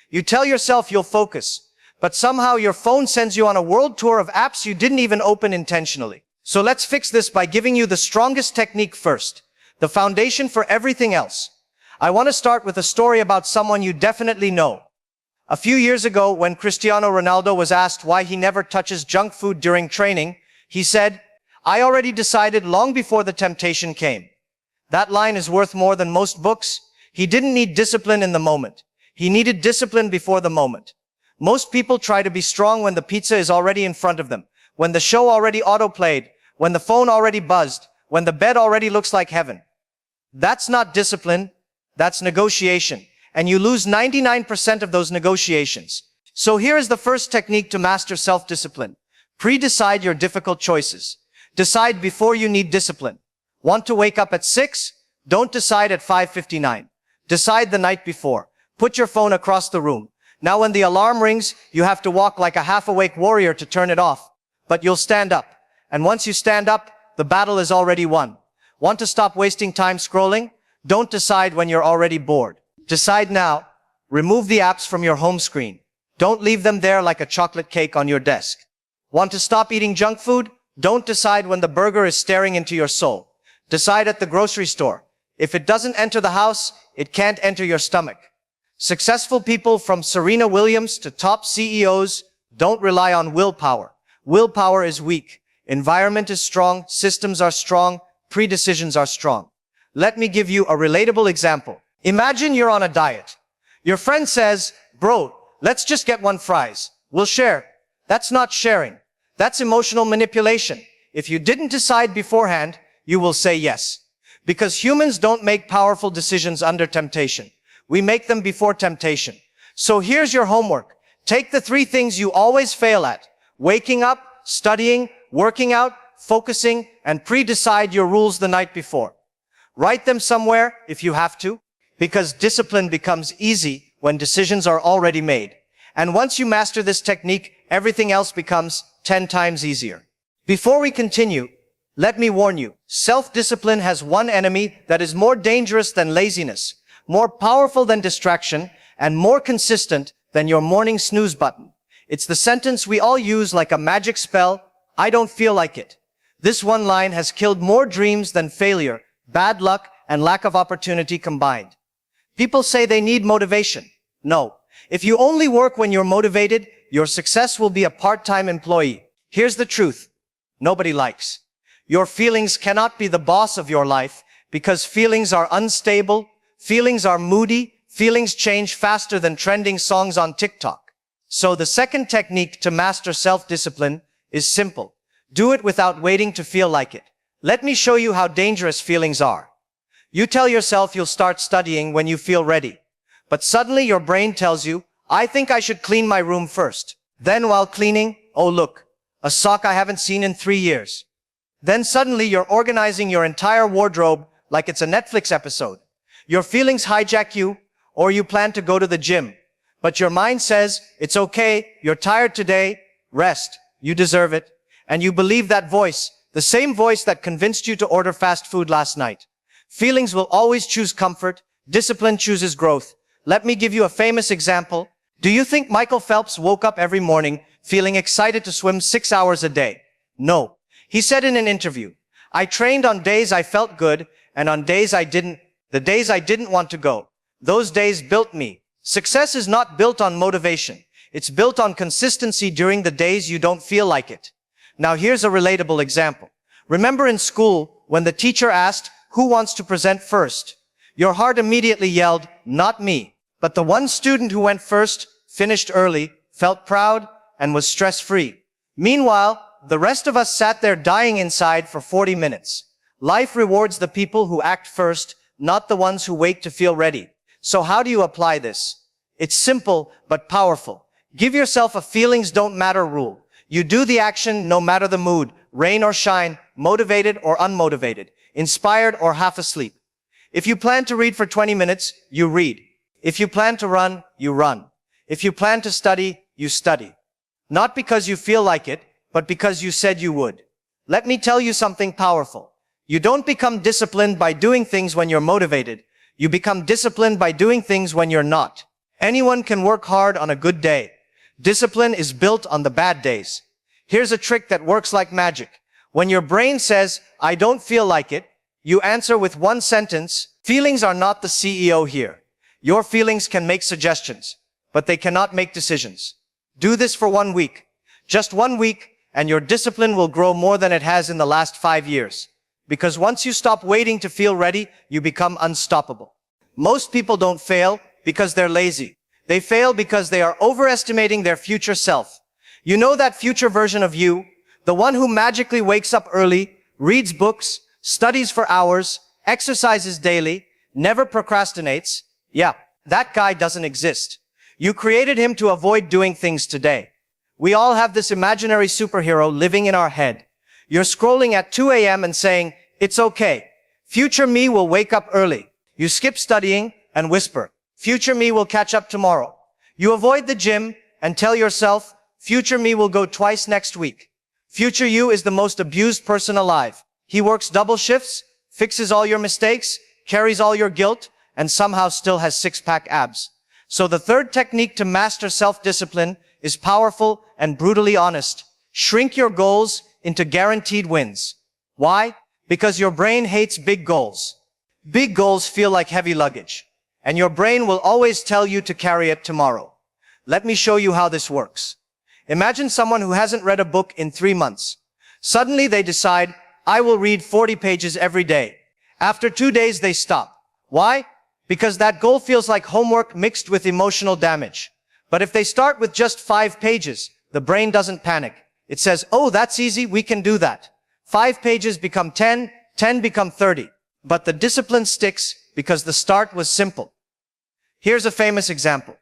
You tell yourself you'll focus, but somehow your phone sends you on a world tour of apps you didn't even open intentionally. So let's fix this by giving you the strongest technique first, the foundation for everything else. I want to start with a story about someone you definitely know. A few years ago, when Cristiano Ronaldo was asked why he never touches junk food during training, he said, "I already decided long before the temptation came." That line is worth more than most books. He didn't need discipline in the moment. He needed discipline before the moment. Most people try to be strong when the pizza is already in front of them, when the show already autoplayed, when the phone already buzzed, when the bed already looks like heaven. That's not discipline, that's negotiation. And you lose 99% of those negotiations. So here is the first technique to master self-discipline. Pre-decide your difficult choices. Decide before you need discipline. Want to wake up at 6? Don't decide at 5:59. Decide the night before. Put your phone across the room. Now when the alarm rings, you have to walk like a half-awake warrior to turn it off. But you'll stand up. And once you stand up, the battle is already won. Want to stop wasting time scrolling? Don't decide when you're already bored. Decide now. Remove the apps from your home screen. Don't leave them there like a chocolate cake on your desk. Want to stop eating junk food? Don't decide when the burger is staring into your soul. Decide at the grocery store. If it doesn't enter the house, it can't enter your stomach. Successful people from Serena Williams to top CEOs don't rely on willpower. Willpower is weak. Environment is strong. Systems are strong. Pre-decisions are strong. Let me give you a relatable example. Imagine you're on a diet. Your friend says, "Bro, let's just get one fries. We'll share." That's not sharing. That's emotional manipulation. If you didn't decide beforehand, you will say yes. Because humans don't make powerful decisions under temptation. We make them before temptation. So here's your homework. Take the 3 things you always fail at: waking up, studying, working out, focusing, and pre-decide your rules the night before. Write them somewhere if you have to, because discipline becomes easy when decisions are already made. And once you master this technique, everything else becomes 10 times easier. Before we continue, let me warn you, self-discipline has one enemy that is more dangerous than laziness, more powerful than distraction, and more consistent than your morning snooze button. It's the sentence we all use like a magic spell: "I don't feel like it." This one line has killed more dreams than failure, bad luck, and lack of opportunity combined. People say they need motivation. No. If you only work when you're motivated, your success will be a part-time employee. Here's the truth. Nobody likes. Your feelings cannot be the boss of your life because feelings are unstable, feelings are moody, feelings change faster than trending songs on TikTok. So the second technique to master self-discipline is simple. Do it without waiting to feel like it. Let me show you how dangerous feelings are. You tell yourself you'll start studying when you feel ready. But suddenly your brain tells you, "I think I should clean my room first." Then while cleaning, "Oh look, a sock I haven't seen in 3 years." Then suddenly you're organizing your entire wardrobe like it's a Netflix episode. Your feelings hijack you, or you plan to go to the gym. But your mind says, "It's okay, you're tired today, rest, you deserve it." And you believe that voice, the same voice that convinced you to order fast food last night. Feelings will always choose comfort. Discipline chooses growth. Let me give you a famous example. Do you think Michael Phelps woke up every morning feeling excited to swim 6 hours a day? No. He said in an interview, "I trained on days I felt good and on days I didn't. The days I didn't want to go. Those days built me." Success is not built on motivation. It's built on consistency during the days you don't feel like it. Now here's a relatable example. Remember in school when the teacher asked, "Who wants to present first?" Your heart immediately yelled, "Not me." But the one student who went first, finished early, felt proud, and was stress-free. Meanwhile, the rest of us sat there dying inside for 40 minutes. Life rewards the people who act first, not the ones who wait to feel ready. So how do you apply this? It's simple, but powerful. Give yourself a feelings don't matter rule. You do the action no matter the mood, rain or shine, motivated or unmotivated, inspired or half asleep. If you plan to read for 20 minutes, you read. If you plan to run, you run. If you plan to study, you study. Not because you feel like it, but because you said you would. Let me tell you something powerful. You don't become disciplined by doing things when you're motivated. You become disciplined by doing things when you're not. Anyone can work hard on a good day. Discipline is built on the bad days. Here's a trick that works like magic. When your brain says, "I don't feel like it," you answer with one sentence, "Feelings are not the CEO here." Your feelings can make suggestions, but they cannot make decisions. Do this for 1 week. Just 1 week, and your discipline will grow more than it has in the last 5 years. Because once you stop waiting to feel ready, you become unstoppable. Most people don't fail because they're lazy. They fail because they are overestimating their future self. You know that future version of you, the one who magically wakes up early, reads books, studies for hours, exercises daily, never procrastinates? Yeah, that guy doesn't exist. You created him to avoid doing things today. We all have this imaginary superhero living in our head. You're scrolling at 2 a.m. and saying, "It's okay. Future me will wake up early." You skip studying and whisper, "Future me will catch up tomorrow." You avoid the gym and tell yourself, "Future me will go twice next week." Future you is the most abused person alive. He works double shifts, fixes all your mistakes, carries all your guilt, and somehow still has six-pack abs. So the third technique to master self-discipline is powerful and brutally honest. Shrink your goals into guaranteed wins. Why? Because your brain hates big goals. Big goals feel like heavy luggage, and your brain will always tell you to carry it tomorrow. Let me show you how this works. Imagine someone who hasn't read a book in 3 months. Suddenly they decide, "I will read 40 pages every day." After 2 days they stop. Why? Because that goal feels like homework mixed with emotional damage. But if they start with just 5 pages, the brain doesn't panic. It says, "Oh, that's easy, we can do that." 5 pages become 10, 10 become 30. But the discipline sticks because the start was simple. Here's a famous example.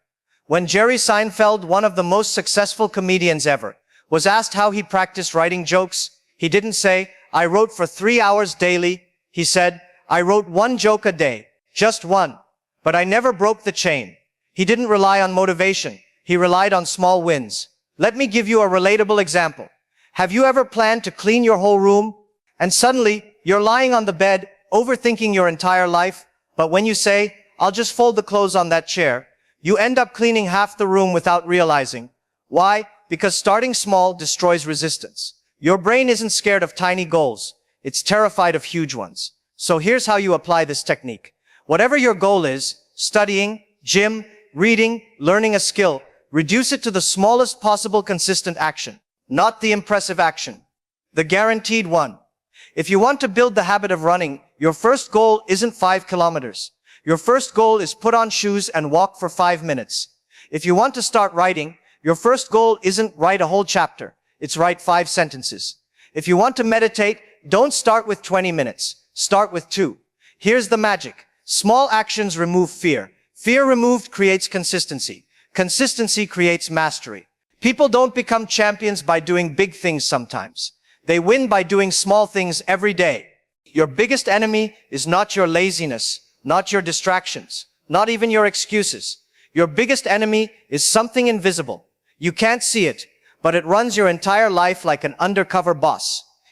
When Jerry Seinfeld, one of the most successful comedians ever, was asked how he practiced writing jokes, he didn't say, "I wrote for 3 hours daily." He said, "I wrote 1 joke a day, just 1. But I never broke the chain." He didn't rely on motivation. He relied on small wins. Let me give you a relatable example. Have you ever planned to clean your whole room? And suddenly, you're lying on the bed, overthinking your entire life. But when you say, "I'll just fold the clothes on that chair," you end up cleaning half the room without realizing. Why? Because starting small destroys resistance. Your brain isn't scared of tiny goals. It's terrified of huge ones. So here's how you apply this technique. Whatever your goal is, studying, gym, reading, learning a skill, reduce it to the smallest possible consistent action, not the impressive action, the guaranteed one. If you want to build the habit of running, your first goal isn't 5 kilometers. Your first goal is put on shoes and walk for 5 minutes. If you want to start writing, your first goal isn't write a whole chapter. It's write 5 sentences. If you want to meditate, don't start with 20 minutes. Start with 2. Here's the magic. Small actions remove fear. Fear removed creates consistency. Consistency creates mastery. People don't become champions by doing big things sometimes. They win by doing small things every day. Your biggest enemy is not your laziness, not your distractions, not even your excuses. Your biggest enemy is something invisible. You can't see it, but it runs your entire life like an undercover boss.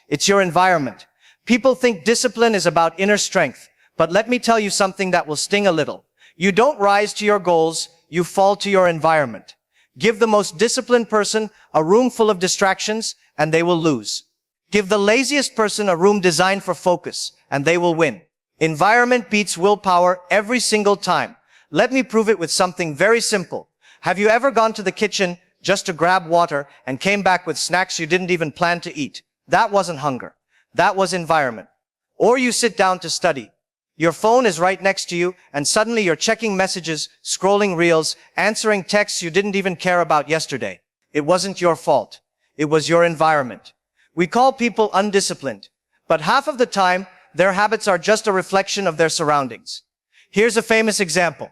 It's your environment. People think discipline is about inner strength, but let me tell you something that will sting a little. You don't rise to your goals, you fall to your environment. Give the most disciplined person a room full of distractions, and they will lose. Give the laziest person a room designed for focus, and they will win. Environment beats willpower every single time. Let me prove it with something very simple. Have you ever gone to the kitchen just to grab water and came back with snacks you didn't even plan to eat? That wasn't hunger. That was environment. Or you sit down to study. Your phone is right next to you, and suddenly you're checking messages, scrolling reels, answering texts you didn't even care about yesterday. It wasn't your fault. It was your environment. We call people undisciplined, but half of the time, their habits are just a reflection of their surroundings. Here's a famous example.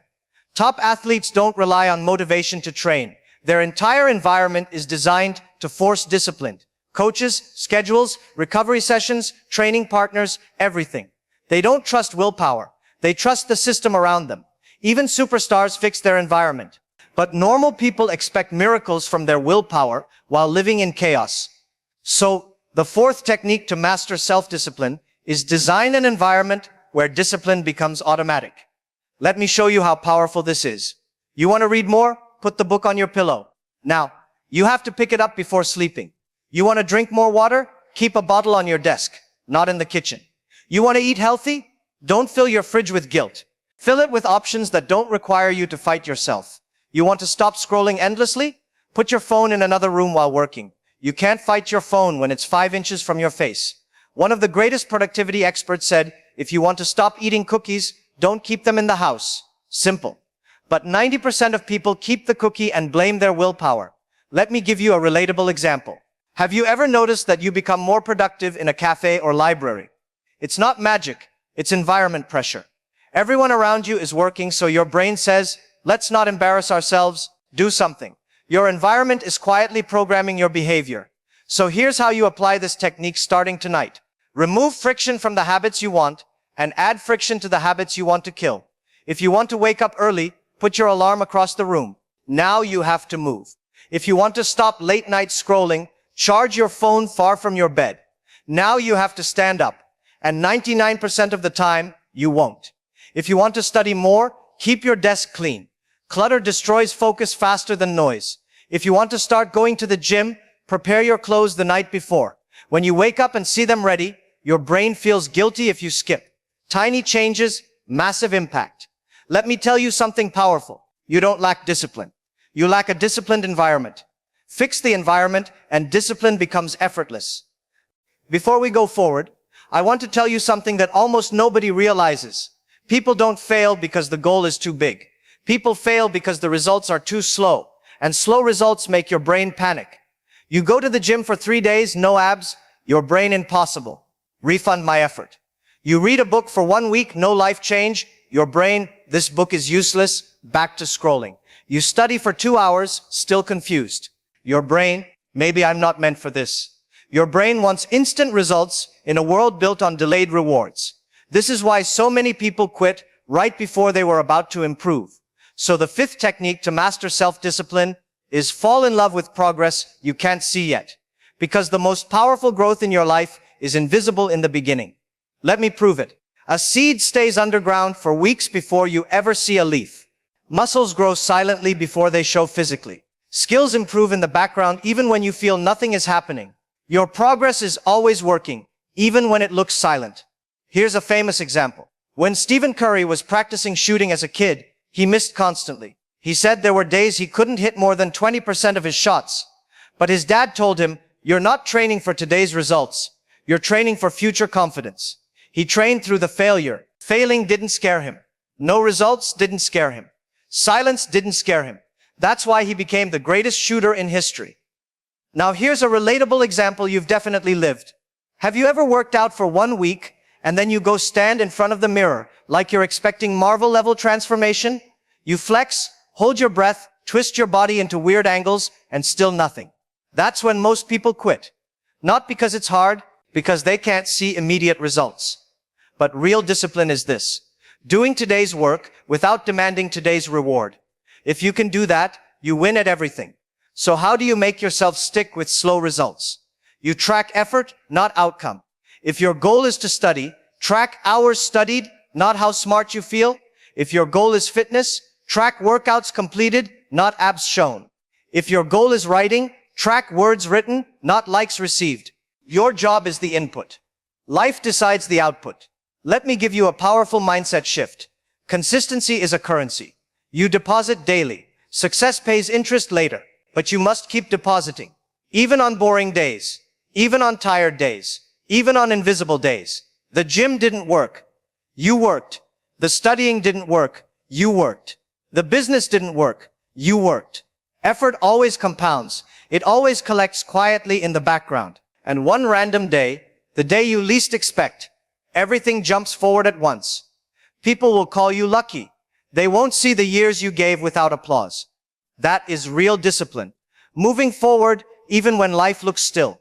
Top athletes don't rely on motivation to train. Their entire environment is designed to force discipline. Coaches, schedules, recovery sessions, training partners, everything. They don't trust willpower. They trust the system around them. Even superstars fix their environment. But normal people expect miracles from their willpower while living in chaos. So, the fourth technique to master self-discipline is design an environment where discipline becomes automatic. Let me show you how powerful this is. You want to read more? Put the book on your pillow. Now, you have to pick it up before sleeping. You want to drink more water? Keep a bottle on your desk, not in the kitchen. You want to eat healthy? Don't fill your fridge with guilt. Fill it with options that don't require you to fight yourself. You want to stop scrolling endlessly? Put your phone in another room while working. You can't fight your phone when it's 5 inches from your face. One of the greatest productivity experts said, if you want to stop eating cookies, don't keep them in the house. Simple. But 90% of people keep the cookie and blame their willpower. Let me give you a relatable example. Have you ever noticed that you become more productive in a cafe or library? It's not magic, it's environment pressure. Everyone around you is working, so your brain says, let's not embarrass ourselves, do something. Your environment is quietly programming your behavior. So here's how you apply this technique starting tonight. Remove friction from the habits you want and add friction to the habits you want to kill. If you want to wake up early, put your alarm across the room. Now you have to move. If you want to stop late night scrolling, charge your phone far from your bed. Now you have to stand up. And 99% of the time, you won't. If you want to study more, keep your desk clean. Clutter destroys focus faster than noise. If you want to start going to the gym, prepare your clothes the night before. When you wake up and see them ready, your brain feels guilty if you skip. Tiny changes, massive impact. Let me tell you something powerful. You don't lack discipline. You lack a disciplined environment. Fix the environment and discipline becomes effortless. Before we go forward, I want to tell you something that almost nobody realizes. People don't fail because the goal is too big. People fail because the results are too slow. And slow results make your brain panic. You go to the gym for 3 days, no abs, your brain impossible. Refund my effort. You read a book for 1 week, no life change, your brain, this book is useless, back to scrolling. You study for 2 hours, still confused. Your brain, maybe I'm not meant for this. Your brain wants instant results in a world built on delayed rewards. This is why so many people quit right before they were about to improve. So the fifth technique to master self-discipline is fall in love with progress you can't see yet. Because the most powerful growth in your life is invisible in the beginning. Let me prove it. A seed stays underground for weeks before you ever see a leaf. Muscles grow silently before they show physically. Skills improve in the background even when you feel nothing is happening. Your progress is always working, even when it looks silent. Here's a famous example. When Stephen Curry was practicing shooting as a kid, he missed constantly. He said there were days he couldn't hit more than 20% of his shots. But his dad told him, you're not training for today's results. You're training for future confidence. He trained through the failure. Failing didn't scare him. No results didn't scare him. Silence didn't scare him. That's why he became the greatest shooter in history. Now here's a relatable example you've definitely lived. Have you ever worked out for 1 week and then you go stand in front of the mirror like you're expecting Marvel-level transformation? You flex, hold your breath, twist your body into weird angles, and still nothing. That's when most people quit. Not because it's hard, because they can't see immediate results. But real discipline is this: doing today's work without demanding today's reward. If you can do that, you win at everything. So how do you make yourself stick with slow results? You track effort, not outcome. If your goal is to study, track hours studied, not how smart you feel. If your goal is fitness, track workouts completed, not abs shown. If your goal is writing, track words written, not likes received. Your job is the input. Life decides the output. Let me give you a powerful mindset shift. Consistency is a currency. You deposit daily. Success pays interest later, but you must keep depositing. Even on boring days, even on tired days, even on invisible days. The gym didn't work. You worked. The studying didn't work. You worked. The business didn't work. You worked. Effort always compounds. It always collects quietly in the background. And one random day, the day you least expect, everything jumps forward at once. People will call you lucky. They won't see the years you gave without applause. That is real discipline. Moving forward even when life looks still.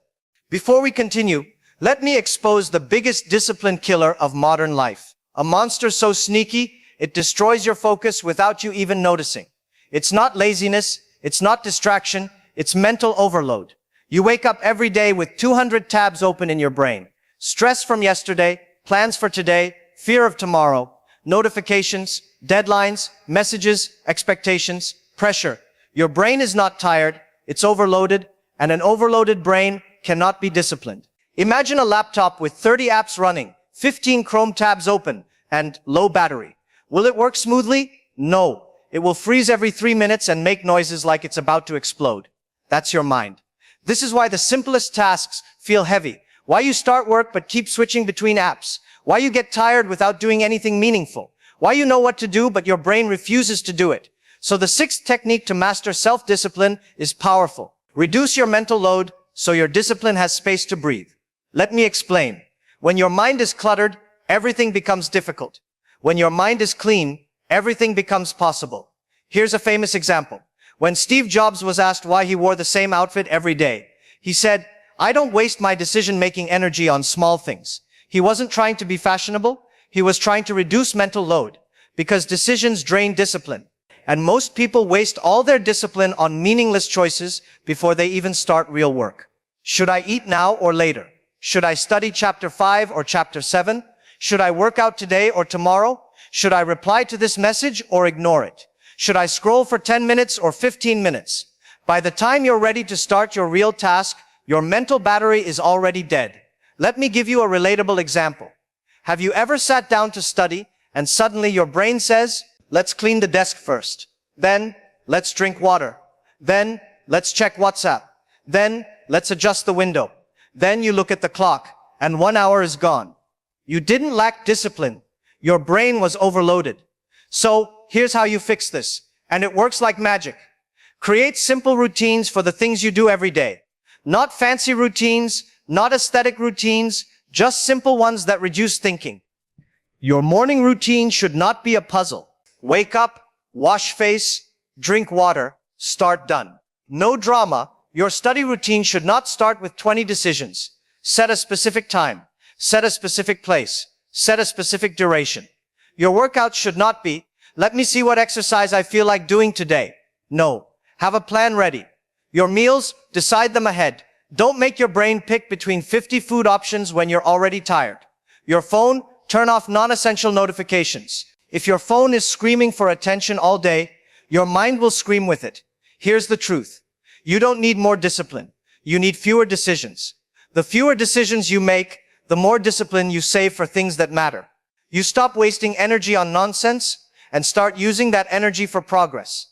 Before we continue, let me expose the biggest discipline killer of modern life. A monster so sneaky, it destroys your focus without you even noticing. It's not laziness, it's not distraction, it's mental overload. You wake up every day with 200 tabs open in your brain. Stress from yesterday, plans for today, fear of tomorrow, notifications, deadlines, messages, expectations, pressure. Your brain is not tired, it's overloaded, and an overloaded brain cannot be disciplined. Imagine a laptop with 30 apps running, 15 Chrome tabs open, and low battery. Will it work smoothly? No. It will freeze every 3 minutes and make noises like it's about to explode. That's your mind. This is why the simplest tasks feel heavy. Why you start work but keep switching between apps. Why you get tired without doing anything meaningful. Why you know what to do but your brain refuses to do it. So the sixth technique to master self-discipline is powerful. Reduce your mental load so your discipline has space to breathe. Let me explain. When your mind is cluttered, everything becomes difficult. When your mind is clean, everything becomes possible. Here's a famous example. When Steve Jobs was asked why he wore the same outfit every day, he said, "I don't waste my decision-making energy on small things." He wasn't trying to be fashionable. He was trying to reduce mental load, because decisions drain discipline. And most people waste all their discipline on meaningless choices before they even start real work. Should I eat now or later? Should I study chapter 5 or chapter 7? Should I work out today or tomorrow? Should I reply to this message or ignore it? Should I scroll for 10 minutes or 15 minutes? By the time you're ready to start your real task, your mental battery is already dead. Let me give you a relatable example. Have you ever sat down to study and suddenly your brain says, "Let's clean the desk first. Then, let's drink water. Then, let's check WhatsApp. Then, let's adjust the window." Then you look at the clock and 1 hour is gone. You didn't lack discipline. Your brain was overloaded. So, here's how you fix this. And it works like magic. Create simple routines for the things you do every day. Not fancy routines, not aesthetic routines, just simple ones that reduce thinking. Your morning routine should not be a puzzle. Wake up, wash face, drink water, start done. No drama. Your study routine should not start with 20 decisions. Set a specific time. Set a specific place. Set a specific duration. Your workout should not be, "Let me see what exercise I feel like doing today." No. Have a plan ready. Your meals, decide them ahead. Don't make your brain pick between 50 food options when you're already tired. Your phone, turn off non-essential notifications. If your phone is screaming for attention all day, your mind will scream with it. Here's the truth. You don't need more discipline. You need fewer decisions. The fewer decisions you make, the more discipline you save for things that matter. You stop wasting energy on nonsense and start using that energy for progress.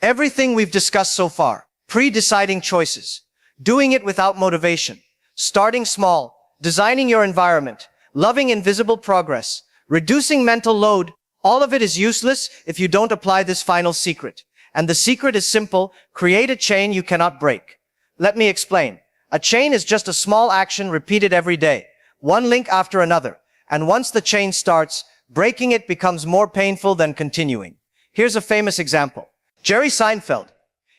Everything we've discussed so far, pre-deciding choices, doing it without motivation, starting small, designing your environment, loving invisible progress, reducing mental load, all of it is useless if you don't apply this final secret. And the secret is simple: create a chain you cannot break. Let me explain. A chain is just a small action repeated every day, one link after another. And once the chain starts, breaking it becomes more painful than continuing. Here's a famous example. Jerry Seinfeld.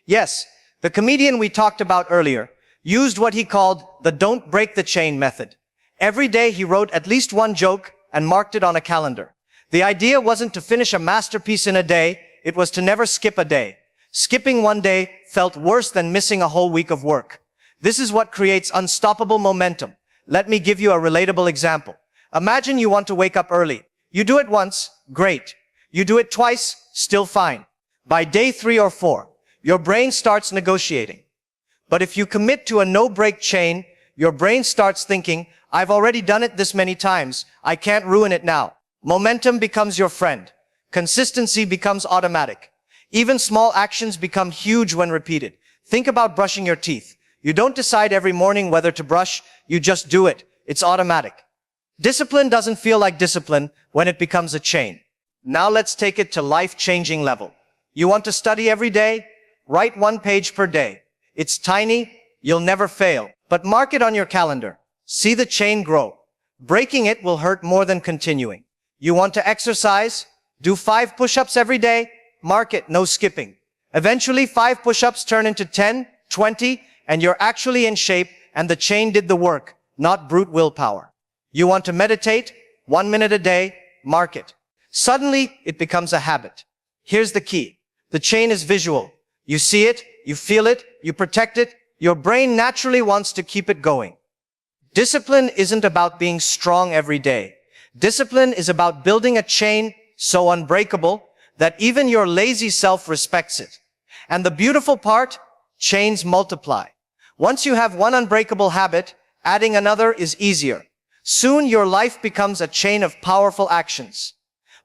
Yes, the comedian we talked about earlier used what he called the "don't break the chain" method. Every day he wrote at least one joke and marked it on a calendar. The idea wasn't to finish a masterpiece in a day, it was to never skip a day. Skipping one day felt worse than missing a whole week of work. This is what creates unstoppable momentum. Let me give you a relatable example. Imagine you want to wake up early. You do it once, great. You do it twice, still fine. By day 3 or 4, your brain starts negotiating. But if you commit to a no-break chain, your brain starts thinking, "I've already done it this many times. I can't ruin it now." Momentum becomes your friend. Consistency becomes automatic. Even small actions become huge when repeated. Think about brushing your teeth. You don't decide every morning whether to brush, you just do it. It's automatic. Discipline doesn't feel like discipline when it becomes a chain. Now let's take it to life-changing level. You want to study every day? Write 1 page per day. It's tiny, you'll never fail. But mark it on your calendar. See the chain grow. Breaking it will hurt more than continuing. You want to exercise? Do 5 push-ups every day? Mark it, no skipping. Eventually 5 push-ups turn into 10, 20, and you're actually in shape, and the chain did the work, not brute willpower. You want to meditate? 1 minute a day? Mark it. Suddenly, it becomes a habit. Here's the key. The chain is visual. You see it, you feel it, you protect it. Your brain naturally wants to keep it going. Discipline isn't about being strong every day. Discipline is about building a chain so unbreakable that even your lazy self respects it. And the beautiful part, chains multiply. Once you have one unbreakable habit, adding another is easier. Soon your life becomes a chain of powerful actions.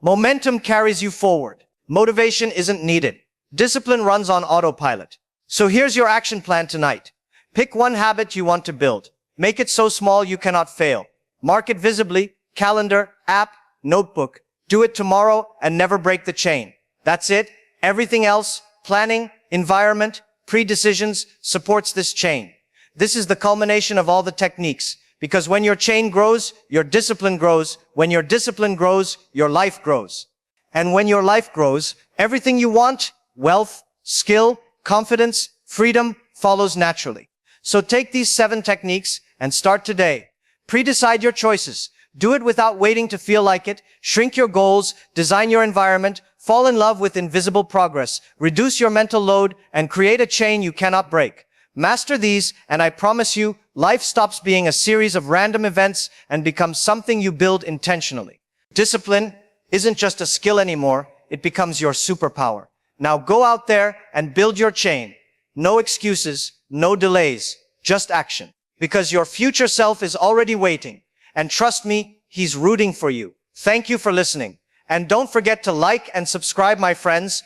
Momentum carries you forward. Motivation isn't needed. Discipline runs on autopilot. So here's your action plan tonight. Pick one habit you want to build. Make it so small you cannot fail. Mark it visibly, calendar, app, notebook. Do it tomorrow and never break the chain. That's it. Everything else, planning, environment, pre-decisions, supports this chain. This is the culmination of all the techniques, because when your chain grows, your discipline grows. When your discipline grows, your life grows. And when your life grows, everything you want, wealth, skill, confidence, freedom, follows naturally. So take these 7 techniques and start today. Pre-decide your choices. Do it without waiting to feel like it. Shrink your goals, design your environment, fall in love with invisible progress, reduce your mental load, and create a chain you cannot break. Master these, and I promise you, life stops being a series of random events and becomes something you build intentionally. Discipline isn't just a skill anymore, it becomes your superpower. Now go out there and build your chain. No excuses, no delays, just action. Because your future self is already waiting. And trust me, he's rooting for you. Thank you for listening. And don't forget to like and subscribe, my friends.